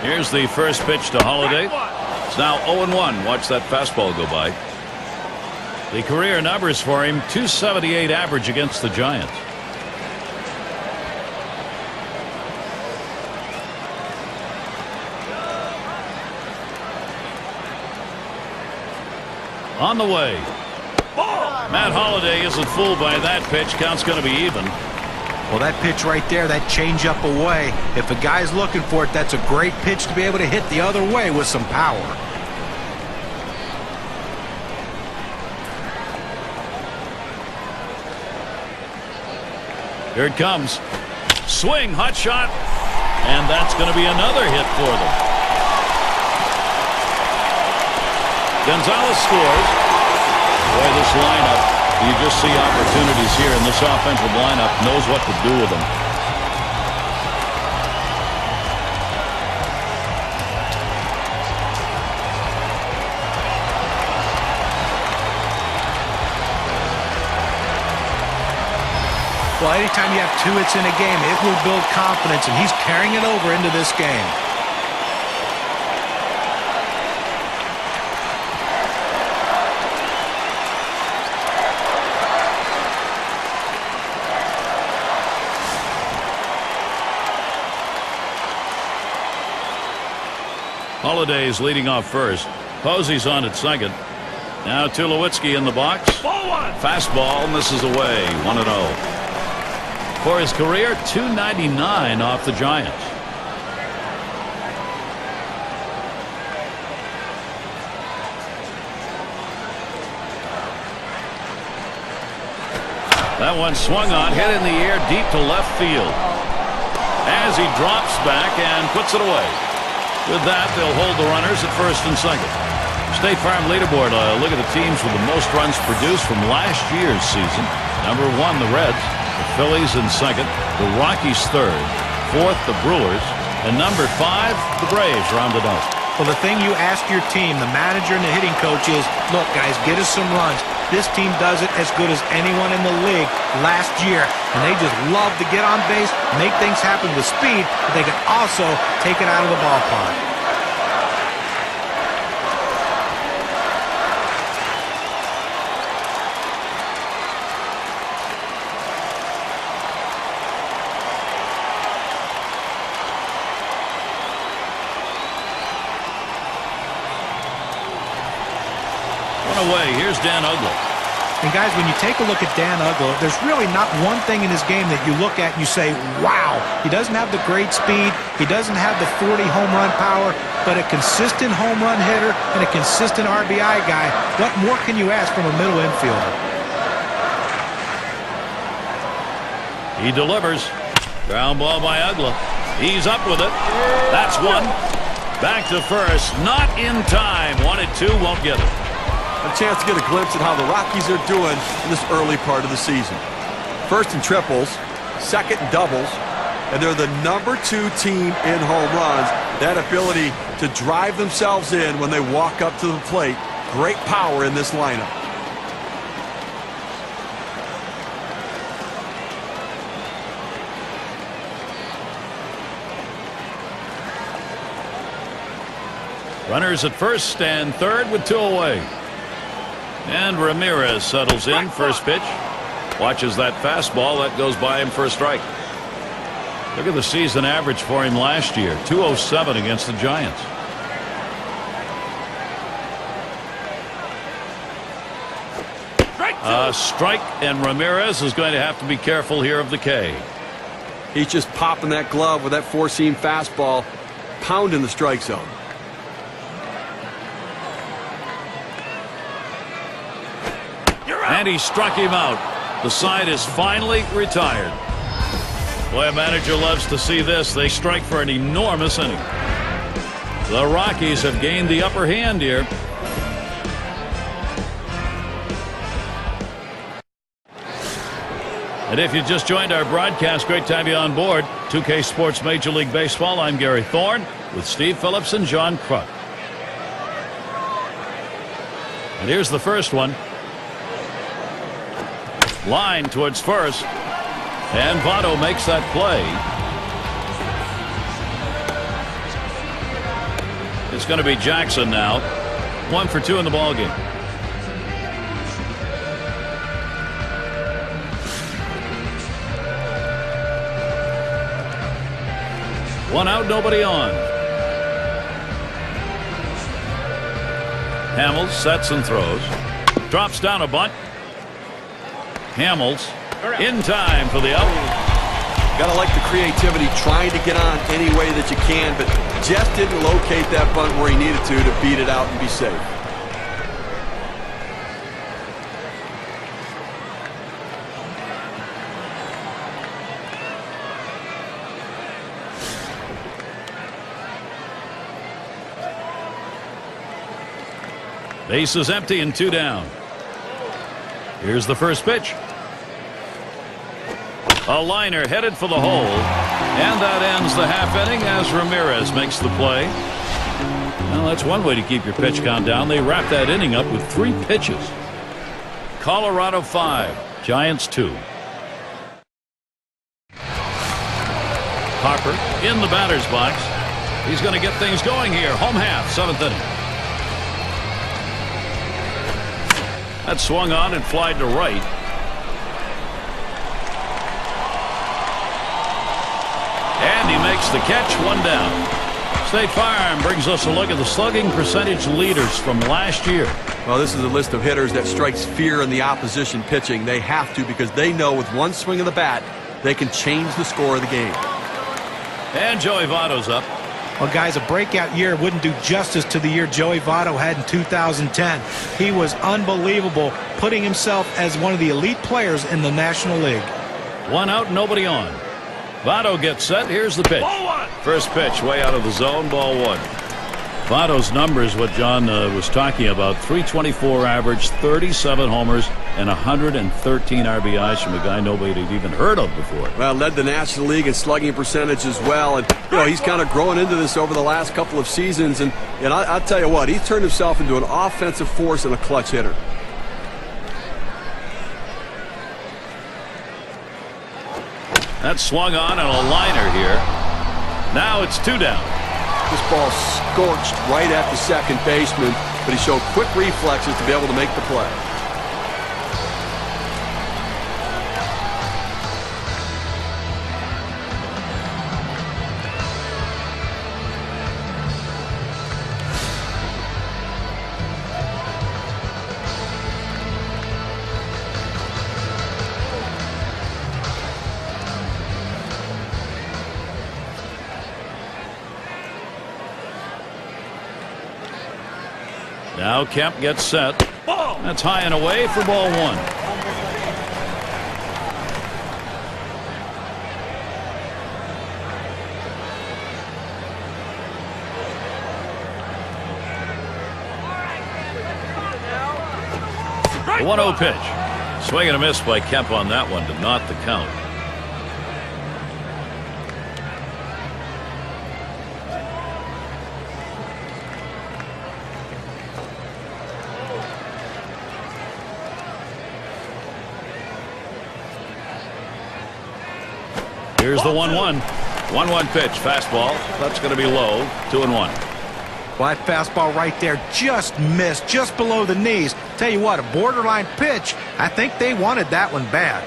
Here's the first pitch to Holiday. It's now 0-1. Watch that fastball go by. The career numbers for him, .278 average against the Giants. On the way. Matt Holliday isn't fooled by that pitch. Count's going to be even. Well, that pitch right there, that changeup away, if a guy's looking for it, that's a great pitch to be able to hit the other way with some power. Here it comes. Swing, hot shot. And that's going to be another hit for them. Gonzalez scores. Boy, this lineup. You just see opportunities here, and this offensive lineup knows what to do with them. Well, anytime you have 2 hits in a game, it will build confidence, and he's carrying it over into this game. Holiday's leading off first. Posey's on at second. Now Tulowitzki in the box. Fastball misses away. 1-0. For his career, .299 off the Giants. That one swung on, hit in the air deep to left field. As he drops back and puts it away. With that, they'll hold the runners at first and second. State Farm leaderboard. Look at the teams with the most runs produced from last year's season. Number 1, the Reds. The Phillies in second. The Rockies third. Fourth, the Brewers. And number 5, the Braves rounded out. Well, the thing you ask your team, the manager and the hitting coach is, look, guys, get us some runs. This team does it as good as anyone in the league last year. And they just love to get on base, make things happen with speed, but they can also take it out of the ballpark. One away. Here's Dan Uggla. And guys, when you take a look at Dan Uggla, there's really not one thing in his game that you look at and you say, wow. He doesn't have the great speed. He doesn't have the 40 home run power, but a consistent home run hitter and a consistent RBI guy. What more can you ask from a middle infielder? He delivers. Ground ball by Uggla. He's up with it. That's one. Back to first. Not in time. 1-2. Won't get it. A chance to get a glimpse at how the Rockies are doing in this early part of the season. First in triples, second in doubles, and they're the #2 team in home runs. That ability to drive themselves in when they walk up to the plate. Great power in this lineup. Runners at first and third with 2 away. And Ramirez settles in. First pitch. Watches that fastball. That goes by him for a strike. Look at the season average for him last year. 207 against the Giants. A strike, and Ramirez is going to have to be careful here of the K. He's just popping that glove with that 4-seam fastball, pounding the strike zone. And he struck him out. The side is finally retired. Boy, a manager loves to see this. They strike for an enormous inning. The Rockies have gained the upper hand here. And if you just joined our broadcast, great to have you on board. 2K Sports Major League Baseball. I'm Gary Thorne with Steve Phillips and John Kruk. And here's the first one. Line towards first. And Votto makes that play. It's going to be Jackson now. 1 for 2 in the ballgame. One out, nobody on. Hamels sets and throws. Drops down a bunt. Hamels in time for the out. Gotta like the creativity, trying to get on any way that you can, but just didn't locate that bunt where he needed to beat it out and be safe. Base is empty and 2 down. Here's the first pitch. A liner headed for the hole. And that ends the half inning as Ramirez makes the play. Well, that's one way to keep your pitch count down. They wrap that inning up with 3 pitches. Colorado 5, Giants 2. Harper in the batter's box. He's going to get things going here. Home half, 7th inning. That swung on and flied to right. And he makes the catch. 1 down. State Farm brings us a look at the slugging percentage leaders from last year. Well, this is a list of hitters that strikes fear in the opposition pitching. They have to, because they know with one swing of the bat they can change the score of the game. And Joey Votto's up. Well, guys, a breakout year wouldn't do justice to the year Joey Votto had in 2010. He was unbelievable, putting himself as one of the elite players in the National League. 1 out, nobody on. Votto gets set. Here's the pitch. First pitch way out of the zone. Ball 1. Votto's numbers, what John was talking about. 324 average, 37 homers, and 113 RBIs from a guy nobody had even heard of before. Well, led the National League in slugging percentage as well. And, you know, he's kind of growing into this over the last couple of seasons. And I'll tell you what, he's turned himself into an offensive force and a clutch hitter. That swung on a liner here. Now it's 2 down. This ball scorched right at the second baseman, but he showed quick reflexes to be able to make the play. Now Kemp gets set. That's high and away for ball one. The 1-0 pitch. Swing and a miss by Kemp on that one to not the count. Here's the 1-1. 1-1 pitch. Fastball. That's going to be low. 2-1. Well, that fastball right there just missed, just below the knees. Tell you what, a borderline pitch. I think they wanted that one bad.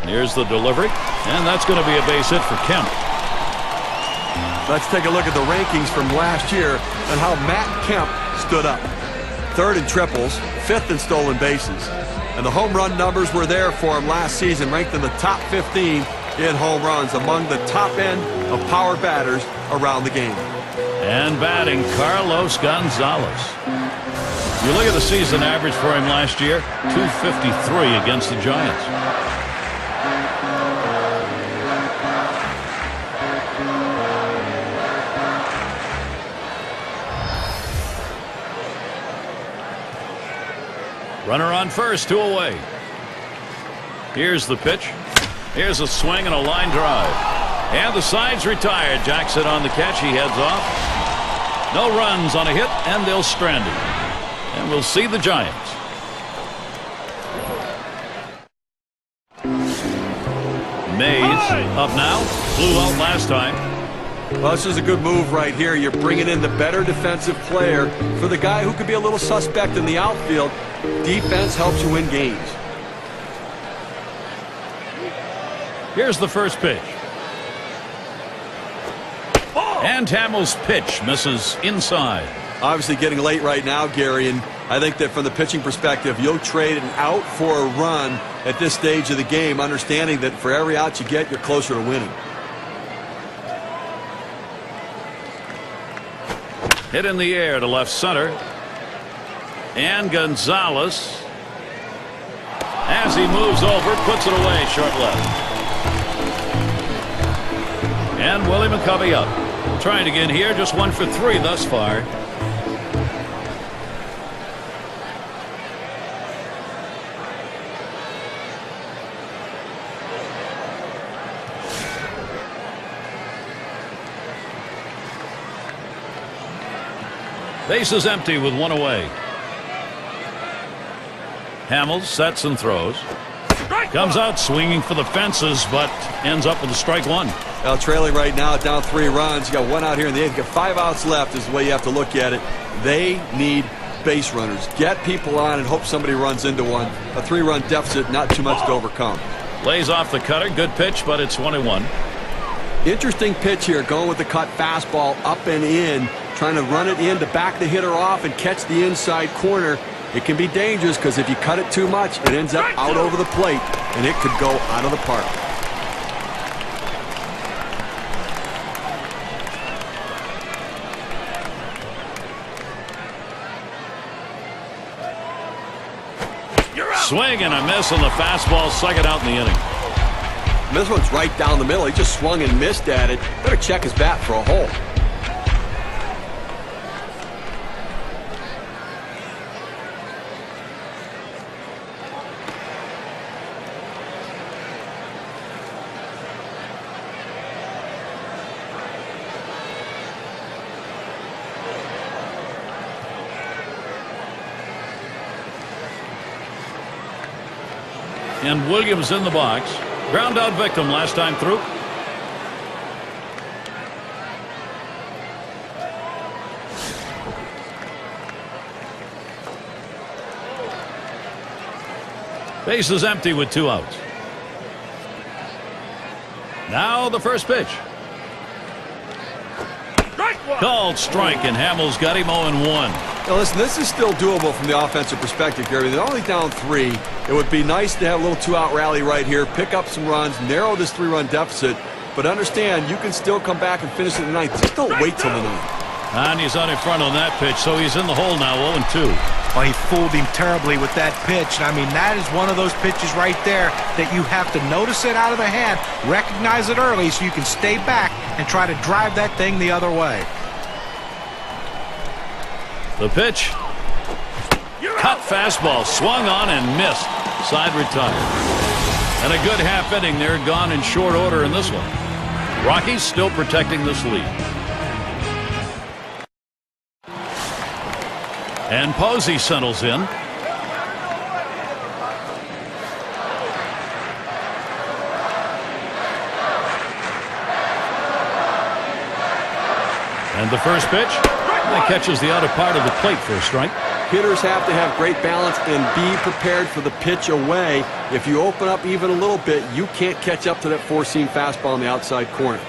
Here's the delivery, and that's going to be a base hit for Kemp. Let's take a look at the rankings from last year and how Matt Kemp stood up. 3rd in triples, 5th in stolen bases. And the home run numbers were there for him last season, ranked in the top 15 in home runs, among the top end of power batters around the game. And batting, Carlos Gonzalez. You look at the season average for him last year, 253 against the Giants. Runner on first, 2 away. Here's the pitch. Here's a swing and a line drive. And the side's retired. Jackson on the catch. He heads off. No runs on a hit, and they'll strand him. And we'll see the Giants. Mays up now. Flew out last time. Well, this is a good move right here. You're bringing in the better defensive player for the guy who could be a little suspect in the outfield. Defense helps you win games. Here's the first pitch. And Hamill's pitch misses inside. Obviously getting late right now, Gary, and I think that from the pitching perspective, you'll trade an out for a run at this stage of the game, understanding that for every out you get, you're closer to winning. Hit in the air to left center. And Gonzalez, as he moves over, puts it away short left. And Willie McCovey up. Trying again here, just 1 for 3 thus far. Base is empty with 1 away. Hamill sets and throws. Comes out swinging for the fences, but ends up with a strike 1. Well, trailing right now, down 3 runs. You got 1 out here in the 8th. You got 5 outs left is the way you have to look at it. They need base runners. Get people on and hope somebody runs into one. A 3-run deficit, not too much to overcome. Lays off the cutter. Good pitch, but it's 1-1. Interesting pitch here, going with the cut fastball up and in, trying to run it in to back the hitter off and catch the inside corner. It can be dangerous because if you cut it too much, it ends up out over the plate, and it could go out of the park. Swing and a miss on the fastball, second out in the inning. This one's right down the middle. He just swung and missed at it. Better check his bat for a hole. And Williams in the box. Ground out victim last time through. Base is empty with 2 outs. Now the first pitch. Called strike, and Hamill's got him 0-1. Now listen, this is still doable from the offensive perspective, Gary. They're only down 3. It would be nice to have a little 2-out rally right here, pick up some runs, narrow this 3-run deficit, but understand you can still come back and finish in the ninth. Just don't wait till the ninth. And he's out in front on that pitch, so he's in the hole now, 0-2. Well, he fooled him terribly with that pitch. I mean, that is one of those pitches right there that you have to notice it out of the hand, recognize it early so you can stay back and try to drive that thing the other way. The pitch. Cut fastball, swung on and missed. Side retired. And a good half inning there, gone in short order in this one. Rockies still protecting this lead. And Posey settles in. And the first pitch, that catches the outer part of the plate for a strike. Hitters have to have great balance and be prepared for the pitch away. If you open up even a little bit, you can't catch up to that four-seam fastball on the outside corner.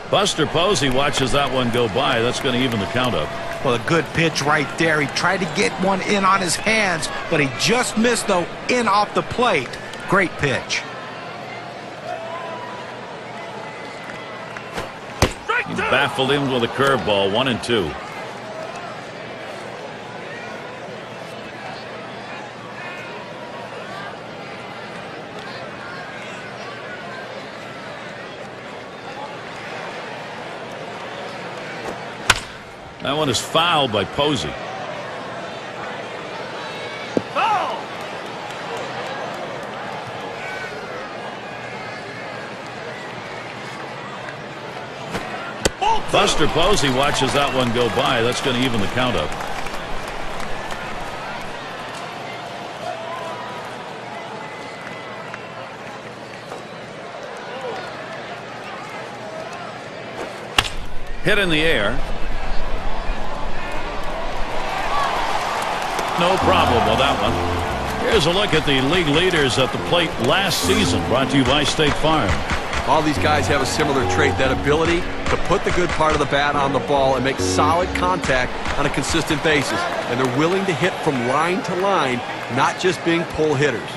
Buster Posey watches that one go by. That's going to even the count up. Well, a good pitch right there. He tried to get one in on his hands, but he just missed, though, in off the plate. Great pitch. He baffled him with a curveball, 1-2. That one is fouled by Posey. Foul! Buster Posey watches that one go by. That's going to even the count up. Hit in the air. No problem with that one. Here's a look at the league leaders at the plate last season, brought to you by State Farm. All these guys have a similar trait, that ability to put the good part of the bat on the ball and make solid contact on a consistent basis. And they're willing to hit from line to line, not just being pull hitters.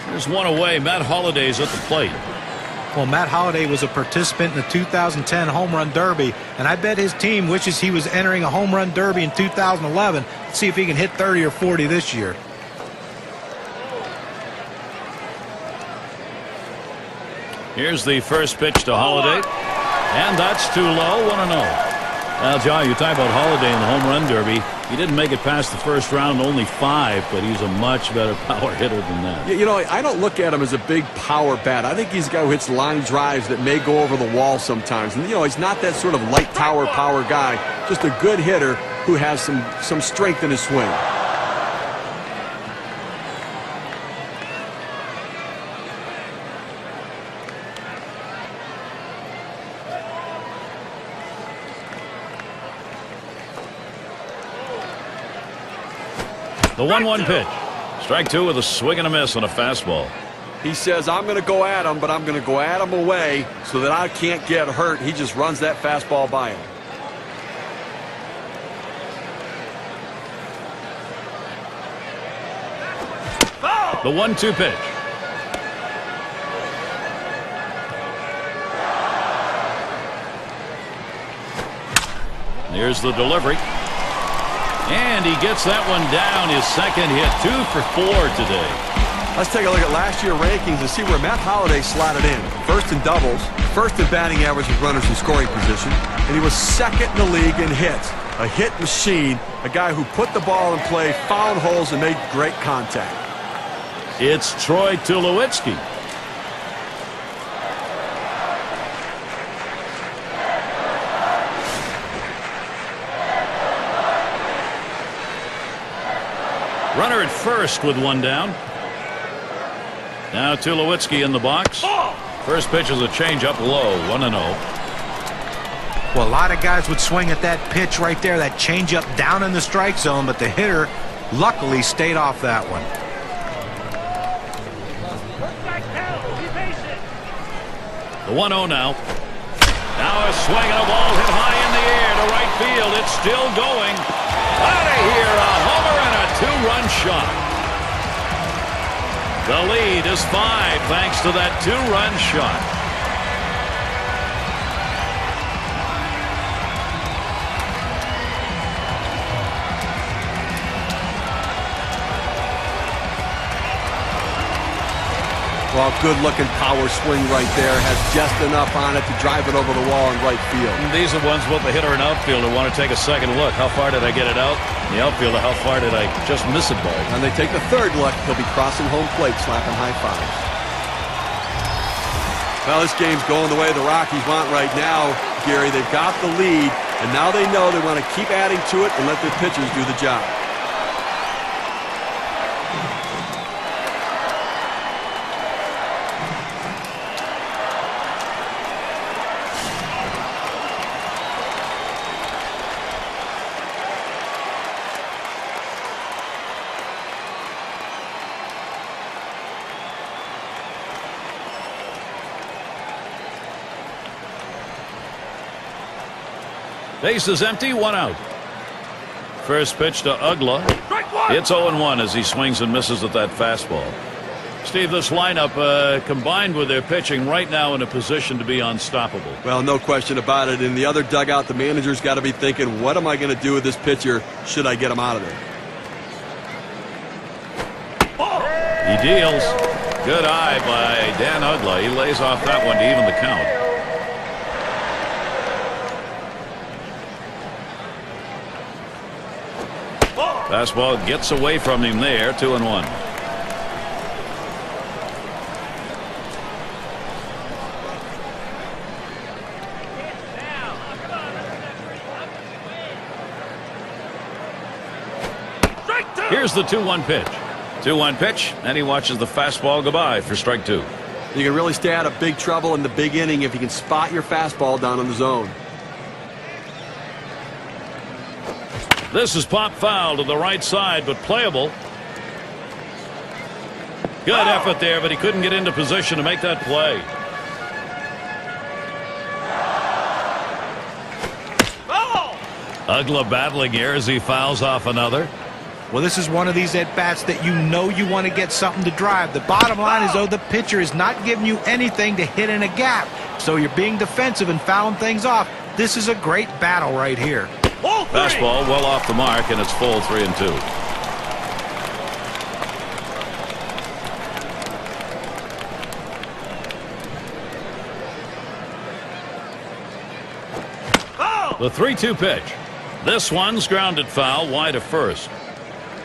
There's one away. Matt Holliday's at the plate. Well, Matt Holliday was a participant in the 2010 Home Run Derby, and I bet his team wishes he was entering a Home Run Derby in 2011. Let's see if he can hit 30 or 40 this year. Here's the first pitch to Holliday, and that's too low, 1-0. Now, John, you talk about Holliday in the Home Run Derby. He didn't make it past the first round, only 5, but he's a much better power hitter than that. You know, I don't look at him as a big power bat. I think he's a guy who hits line drives that may go over the wall sometimes. And, you know, he's not that sort of light tower power guy, just a good hitter who has some strength in his swing. The 1-1 pitch. Strike 2 with a swing and a miss on a fastball. He says, I'm going to go at him, but I'm going to go at him away so that I can't get hurt. He just runs that fastball by him. The 1-2 pitch. Here's the delivery. And he gets that one down, his second hit, 2 for 4 today. Let's take a look at last year's rankings and see where Matt Holliday slotted in. First in doubles, first in batting average with runners in scoring position, and he was second in the league in hits. A hit machine, a guy who put the ball in play, found holes, and made great contact. It's Troy Tulowitzki. Runner at first with one down. Now Tulowitzki in the box. First pitch is a changeup low, 1-0. Well, a lot of guys would swing at that pitch right there, that changeup down in the strike zone, but the hitter luckily stayed off that one. The 1-0 now. Now a swing and a ball hit high in the air to right field. It's still going. Out of here, a homer and a 2-run shot. The lead is 5 thanks to that 2-run shot. Well, good-looking power swing right there. Has just enough on it to drive it over the wall in right field. And these are ones both the hitter and outfielder want to take a second look. How far did I get it out? And the outfielder, how far did I just miss it by? And they take the third look. He'll be crossing home plate, slapping high fives. Well, this game's going the way the Rockies want right now, Gary. They've got the lead, and now they know they want to keep adding to it and let their pitchers do the job. Base is empty, 1 out. First pitch to Ugla. It's 0-1 as he swings and misses with that fastball. Steve, this lineup combined with their pitching right now in a position to be unstoppable. Well, no question about it. In the other dugout, the manager's got to be thinking, what am I going to do with this pitcher? Should I get him out of there? He deals. Good eye by Dan Ugla. He lays off that one to even the count. Fastball gets away from him there, 2-1. Here's the 2-1 pitch. 2-1 pitch, and he watches the fastball go by for strike 2. You can really stay out of big trouble in the big inning if you can spot your fastball down in the zone. This is pop foul to the right side, but playable. Good effort there, but he couldn't get into position to make that play. Ugla battling here as he fouls off another. Well, this is one of these at-bats that you know you want to get something to drive. The bottom line is, though, the pitcher is not giving you anything to hit in a gap. So you're being defensive and fouling things off. This is a great battle right here. Fastball well off the mark, and it's full 3-2. The 3-2 pitch. This one's grounded foul wide of first.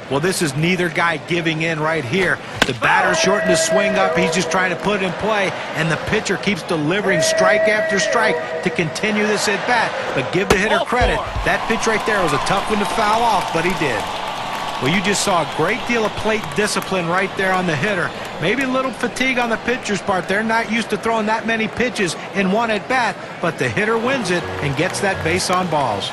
Well, this is neither guy giving in right here. The batter shortened his swing up. He's just trying to put it in play, and the pitcher keeps delivering strike after strike to continue this at bat. But give the hitter credit. That pitch right there was a tough one to foul off, but he did. Well, you just saw a great deal of plate discipline right there on the hitter. Maybe a little fatigue on the pitcher's part. They're not used to throwing that many pitches in one at bat, but the hitter wins it and gets that base on balls.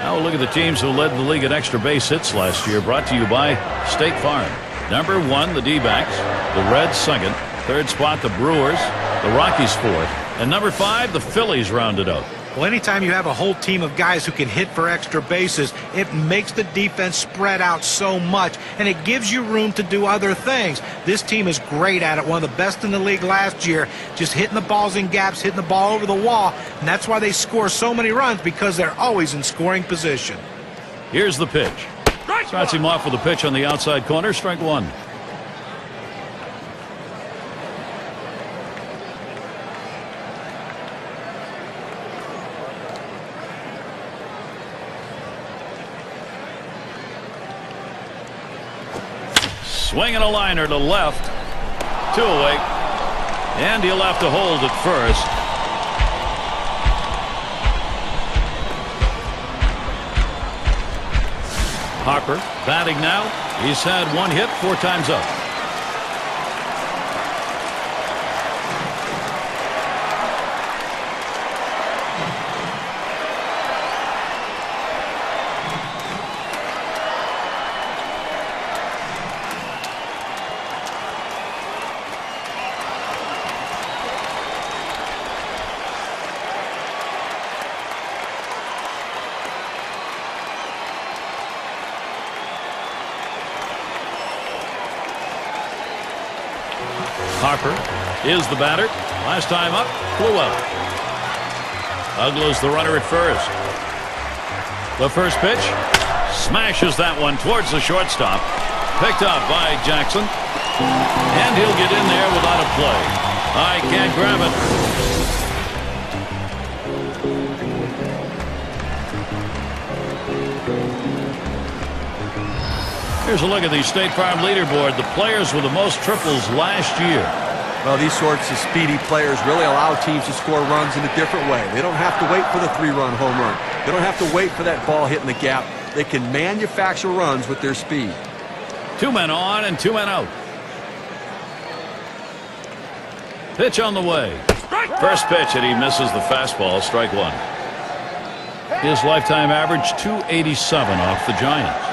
Now we'll look at the teams who led the league in extra base hits last year, brought to you by State Farm. Number 1, the D-backs. The Reds, second. Third spot, the Brewers. The Rockies, fourth. And number 5, the Phillies rounded out. Well, anytime you have a whole team of guys who can hit for extra bases, it makes the defense spread out so much, and it gives you room to do other things. This team is great at it, one of the best in the league last year, just hitting the balls in gaps, hitting the ball over the wall, and that's why they score so many runs, because they're always in scoring position. Here's the pitch. Starts him off with a pitch on the outside corner, strike 1. Swinging a liner to left. 2 away. And he'll have to hold at first. Harper batting now. He's had 1 hit 4 times up. Harper is the batter. Last time up, flew out. Huggles the runner at first. The first pitch smashes that one towards the shortstop. Picked up by Jackson. And he'll get in there without a play. I can't grab it. Here's a look at the State Farm leaderboard. The players with the most triples last year. Well, these sorts of speedy players really allow teams to score runs in a different way. They don't have to wait for the 3-run home run. They don't have to wait for that ball hitting the gap. They can manufacture runs with their speed. 2 men on and 2 men out. Pitch on the way. First pitch, and he misses the fastball. Strike one. His lifetime average 287 off the Giants.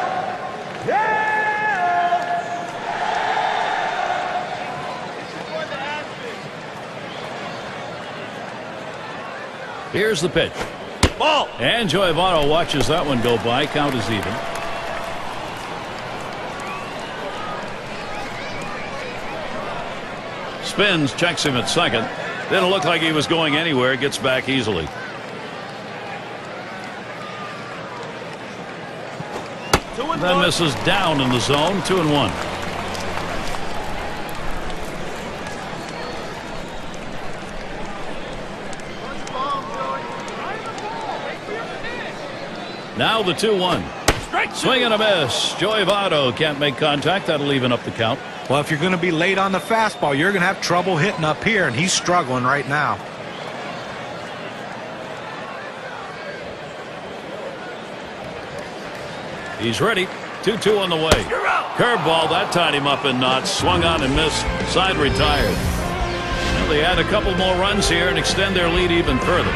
Here's the pitch. Ball. And Joey Votto watches that one go by. Count is even. Spins, checks him at second. Didn't look like he was going anywhere. Gets back easily. Then misses down in the zone. 2-1. Now the 2-1. Swing and a miss. Joey Votto can't make contact. That'll even up the count. Well, if you're going to be late on the fastball, you're going to have trouble hitting up here, and he's struggling right now. He's ready. 2-2 on the way. Curveball, that tied him up in knots. Swung on and missed. Side retired. Well, they add a couple more runs here and extend their lead even further.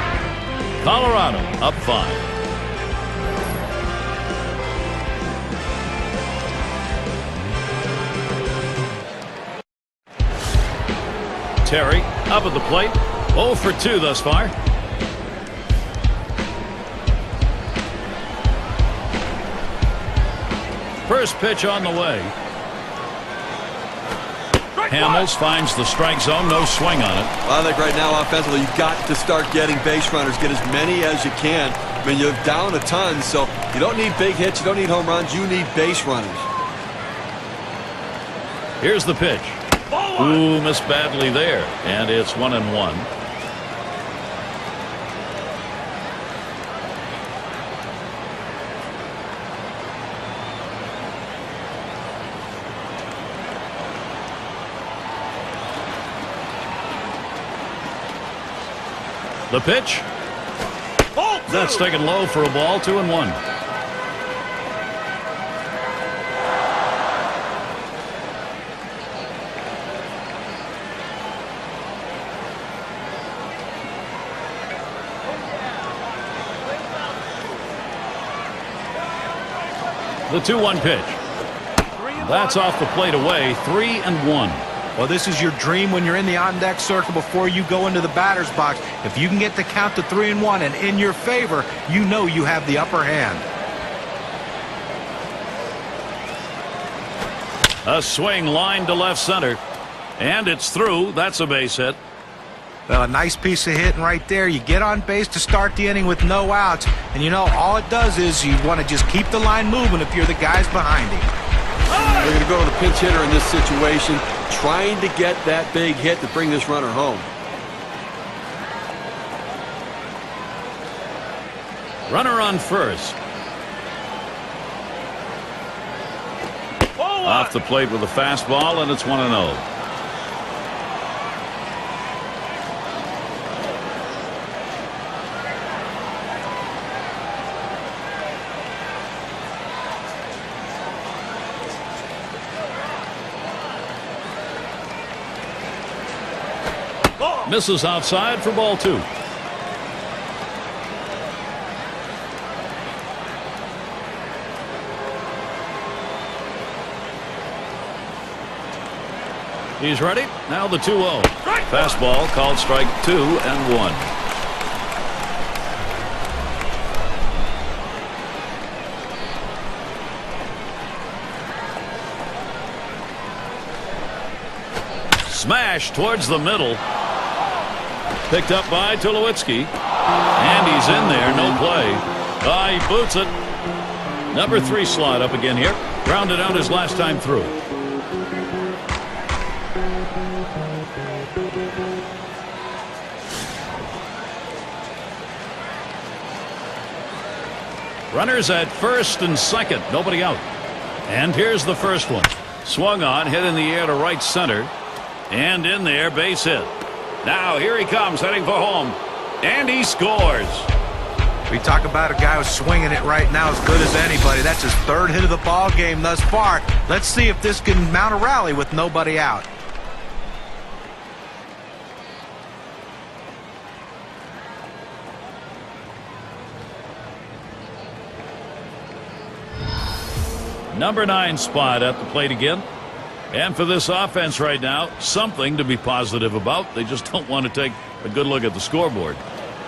Colorado up 5. Terry up at the plate. 0 for 2 thus far. First pitch on the way. Hamels finds the strike zone. No swing on it. I think right now offensively you've got to start getting base runners. Get as many as you can. I mean, you're down a ton, so you don't need big hits. You don't need home runs. You need base runners. Here's the pitch. Ooh, missed badly there. And it's 1-1. The pitch. That's taken low for a ball. 2-1. The 2-1 pitch. That's off the plate away. 3-1. Well, this is your dream when you're in the on-deck circle before you go into the batter's box. If you can get the count to 3-1 and in your favor, you know you have the upper hand. A swing line to left center. And it's through. That's a base hit. Well, a nice piece of hitting right there. You get on base to start the inning with no outs. And, you know, all it does is you want to just keep the line moving if you're the guys behind him. They're going to go to the pinch hitter in this situation, trying to get that big hit to bring this runner home. Runner on first. Off the plate with a fastball, and it's 1-0. Misses outside for ball 2. He's ready. Now the 2-0. Fastball called strike 2-1. smash towards the middle. Picked up by Tulowitzki. And he's in there. No play. He boots it. Number 3 slot up again here. Grounded out his last time through. Runners at first and second. Nobody out. And here's the first one. Swung on, hit in the air to right center. And in there, base hit. Now here he comes, heading for home. And he scores. We talk about a guy who's swinging it right now as good as anybody. That's his 3rd hit of the ball game thus far. Let's see if this can mount a rally with nobody out. Number 9 spot at the plate again. And for this offense right now, something to be positive about. They just don't want to take a good look at the scoreboard.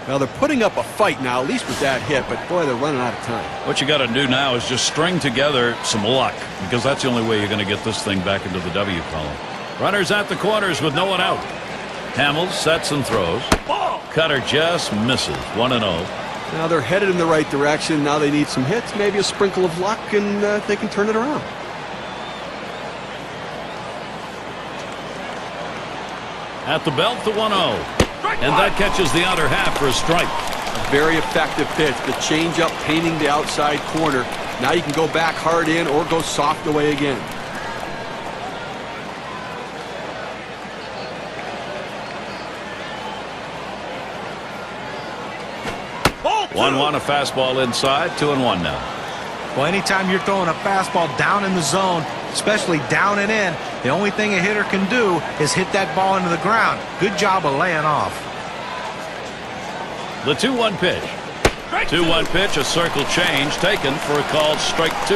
Well, they're putting up a fight now, at least with that hit, but boy, they're running out of time. What you got to do now is just string together some luck, because that's the only way you're going to get this thing back into the W column. Runners at the corners with no one out. Hamill sets and throws. Cutter just misses. 1-0. Now they're headed in the right direction. Now they need some hits, maybe a sprinkle of luck, and they can turn it around. At the belt, the 1-0. And that catches the outer half for a strike. A very effective pitch. The changeup painting the outside corner. Now you can go back hard in or go soft away again. One a fastball inside. 2-1 now. Well, anytime you're throwing a fastball down in the zone, especially down and in, the only thing a hitter can do is hit that ball into the ground. Good job of laying off. The 2-1 pitch. 2-1 pitch, a circle change taken for a called strike 2.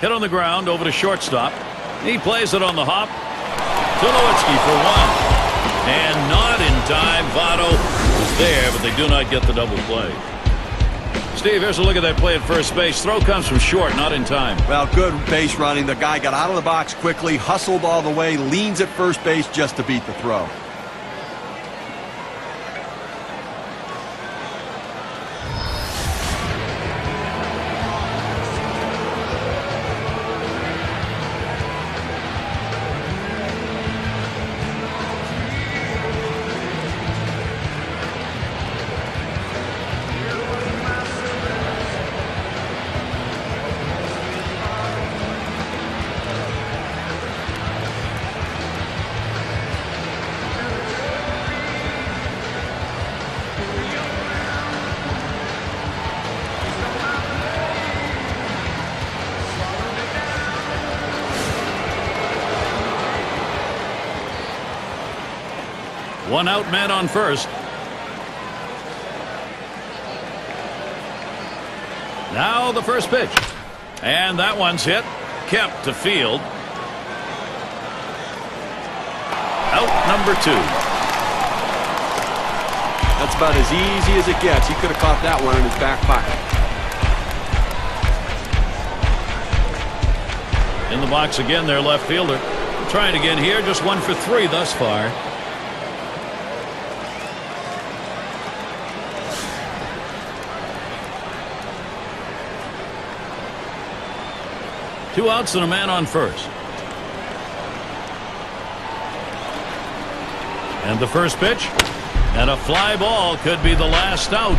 Hit on the ground over to shortstop. He plays it on the hop. Tulowitzki for 1. And not in time. Votto was there, but they do not get the double play. Steve, here's a look at that play at first base. Throw comes from short, not in time. Well, good base running. The guy got out of the box quickly, hustled all the way, leans at first base just to beat the throw. One out, man on first. Now the first pitch. And that one's hit. Kept to field. Out number 2. That's about as easy as it gets. He could have caught that one in his back pocket. In the box again, their left fielder. Trying again here. Just 1 for 3 thus far. Two outs and a man on first. And the first pitch. And a fly ball could be the last out.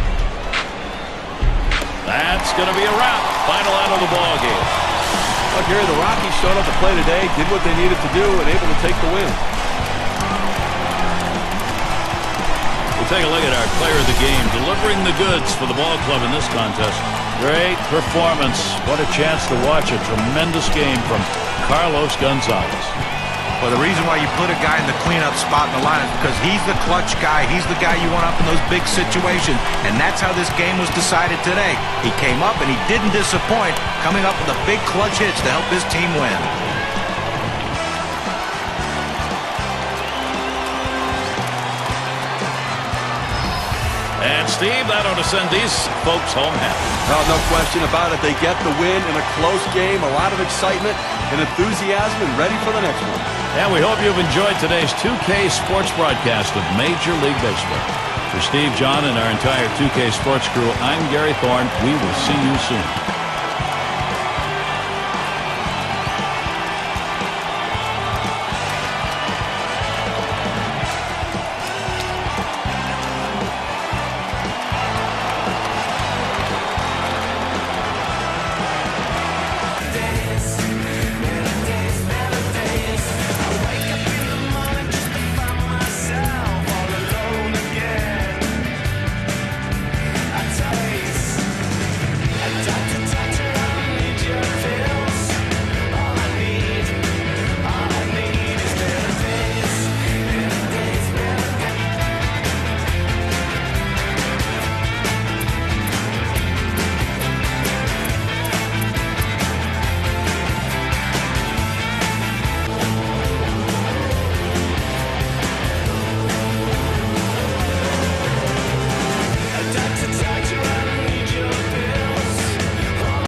That's going to be a wrap. Final out of the ball game. Look here, the Rockies showed up to play today, did what they needed to do, and able to take the win. We'll take a look at our player of the game, delivering the goods for the ball club in this contest. Great performance. What a chance to watch a tremendous game from Carlos Gonzalez. Well, the reason why you put a guy in the cleanup spot in the line is because he's the clutch guy. He's the guy you want up in those big situations. And that's how this game was decided today. He came up and he didn't disappoint, coming up with the big clutch hits to help his team win. And, Steve, that ought to send these folks home happy. Well, no question about it. They get the win in a close game, a lot of excitement and enthusiasm, and ready for the next one. And we hope you've enjoyed today's 2K Sports broadcast of Major League Baseball. For Steve, John, and our entire 2K Sports crew, I'm Gary Thorne. We will see you soon.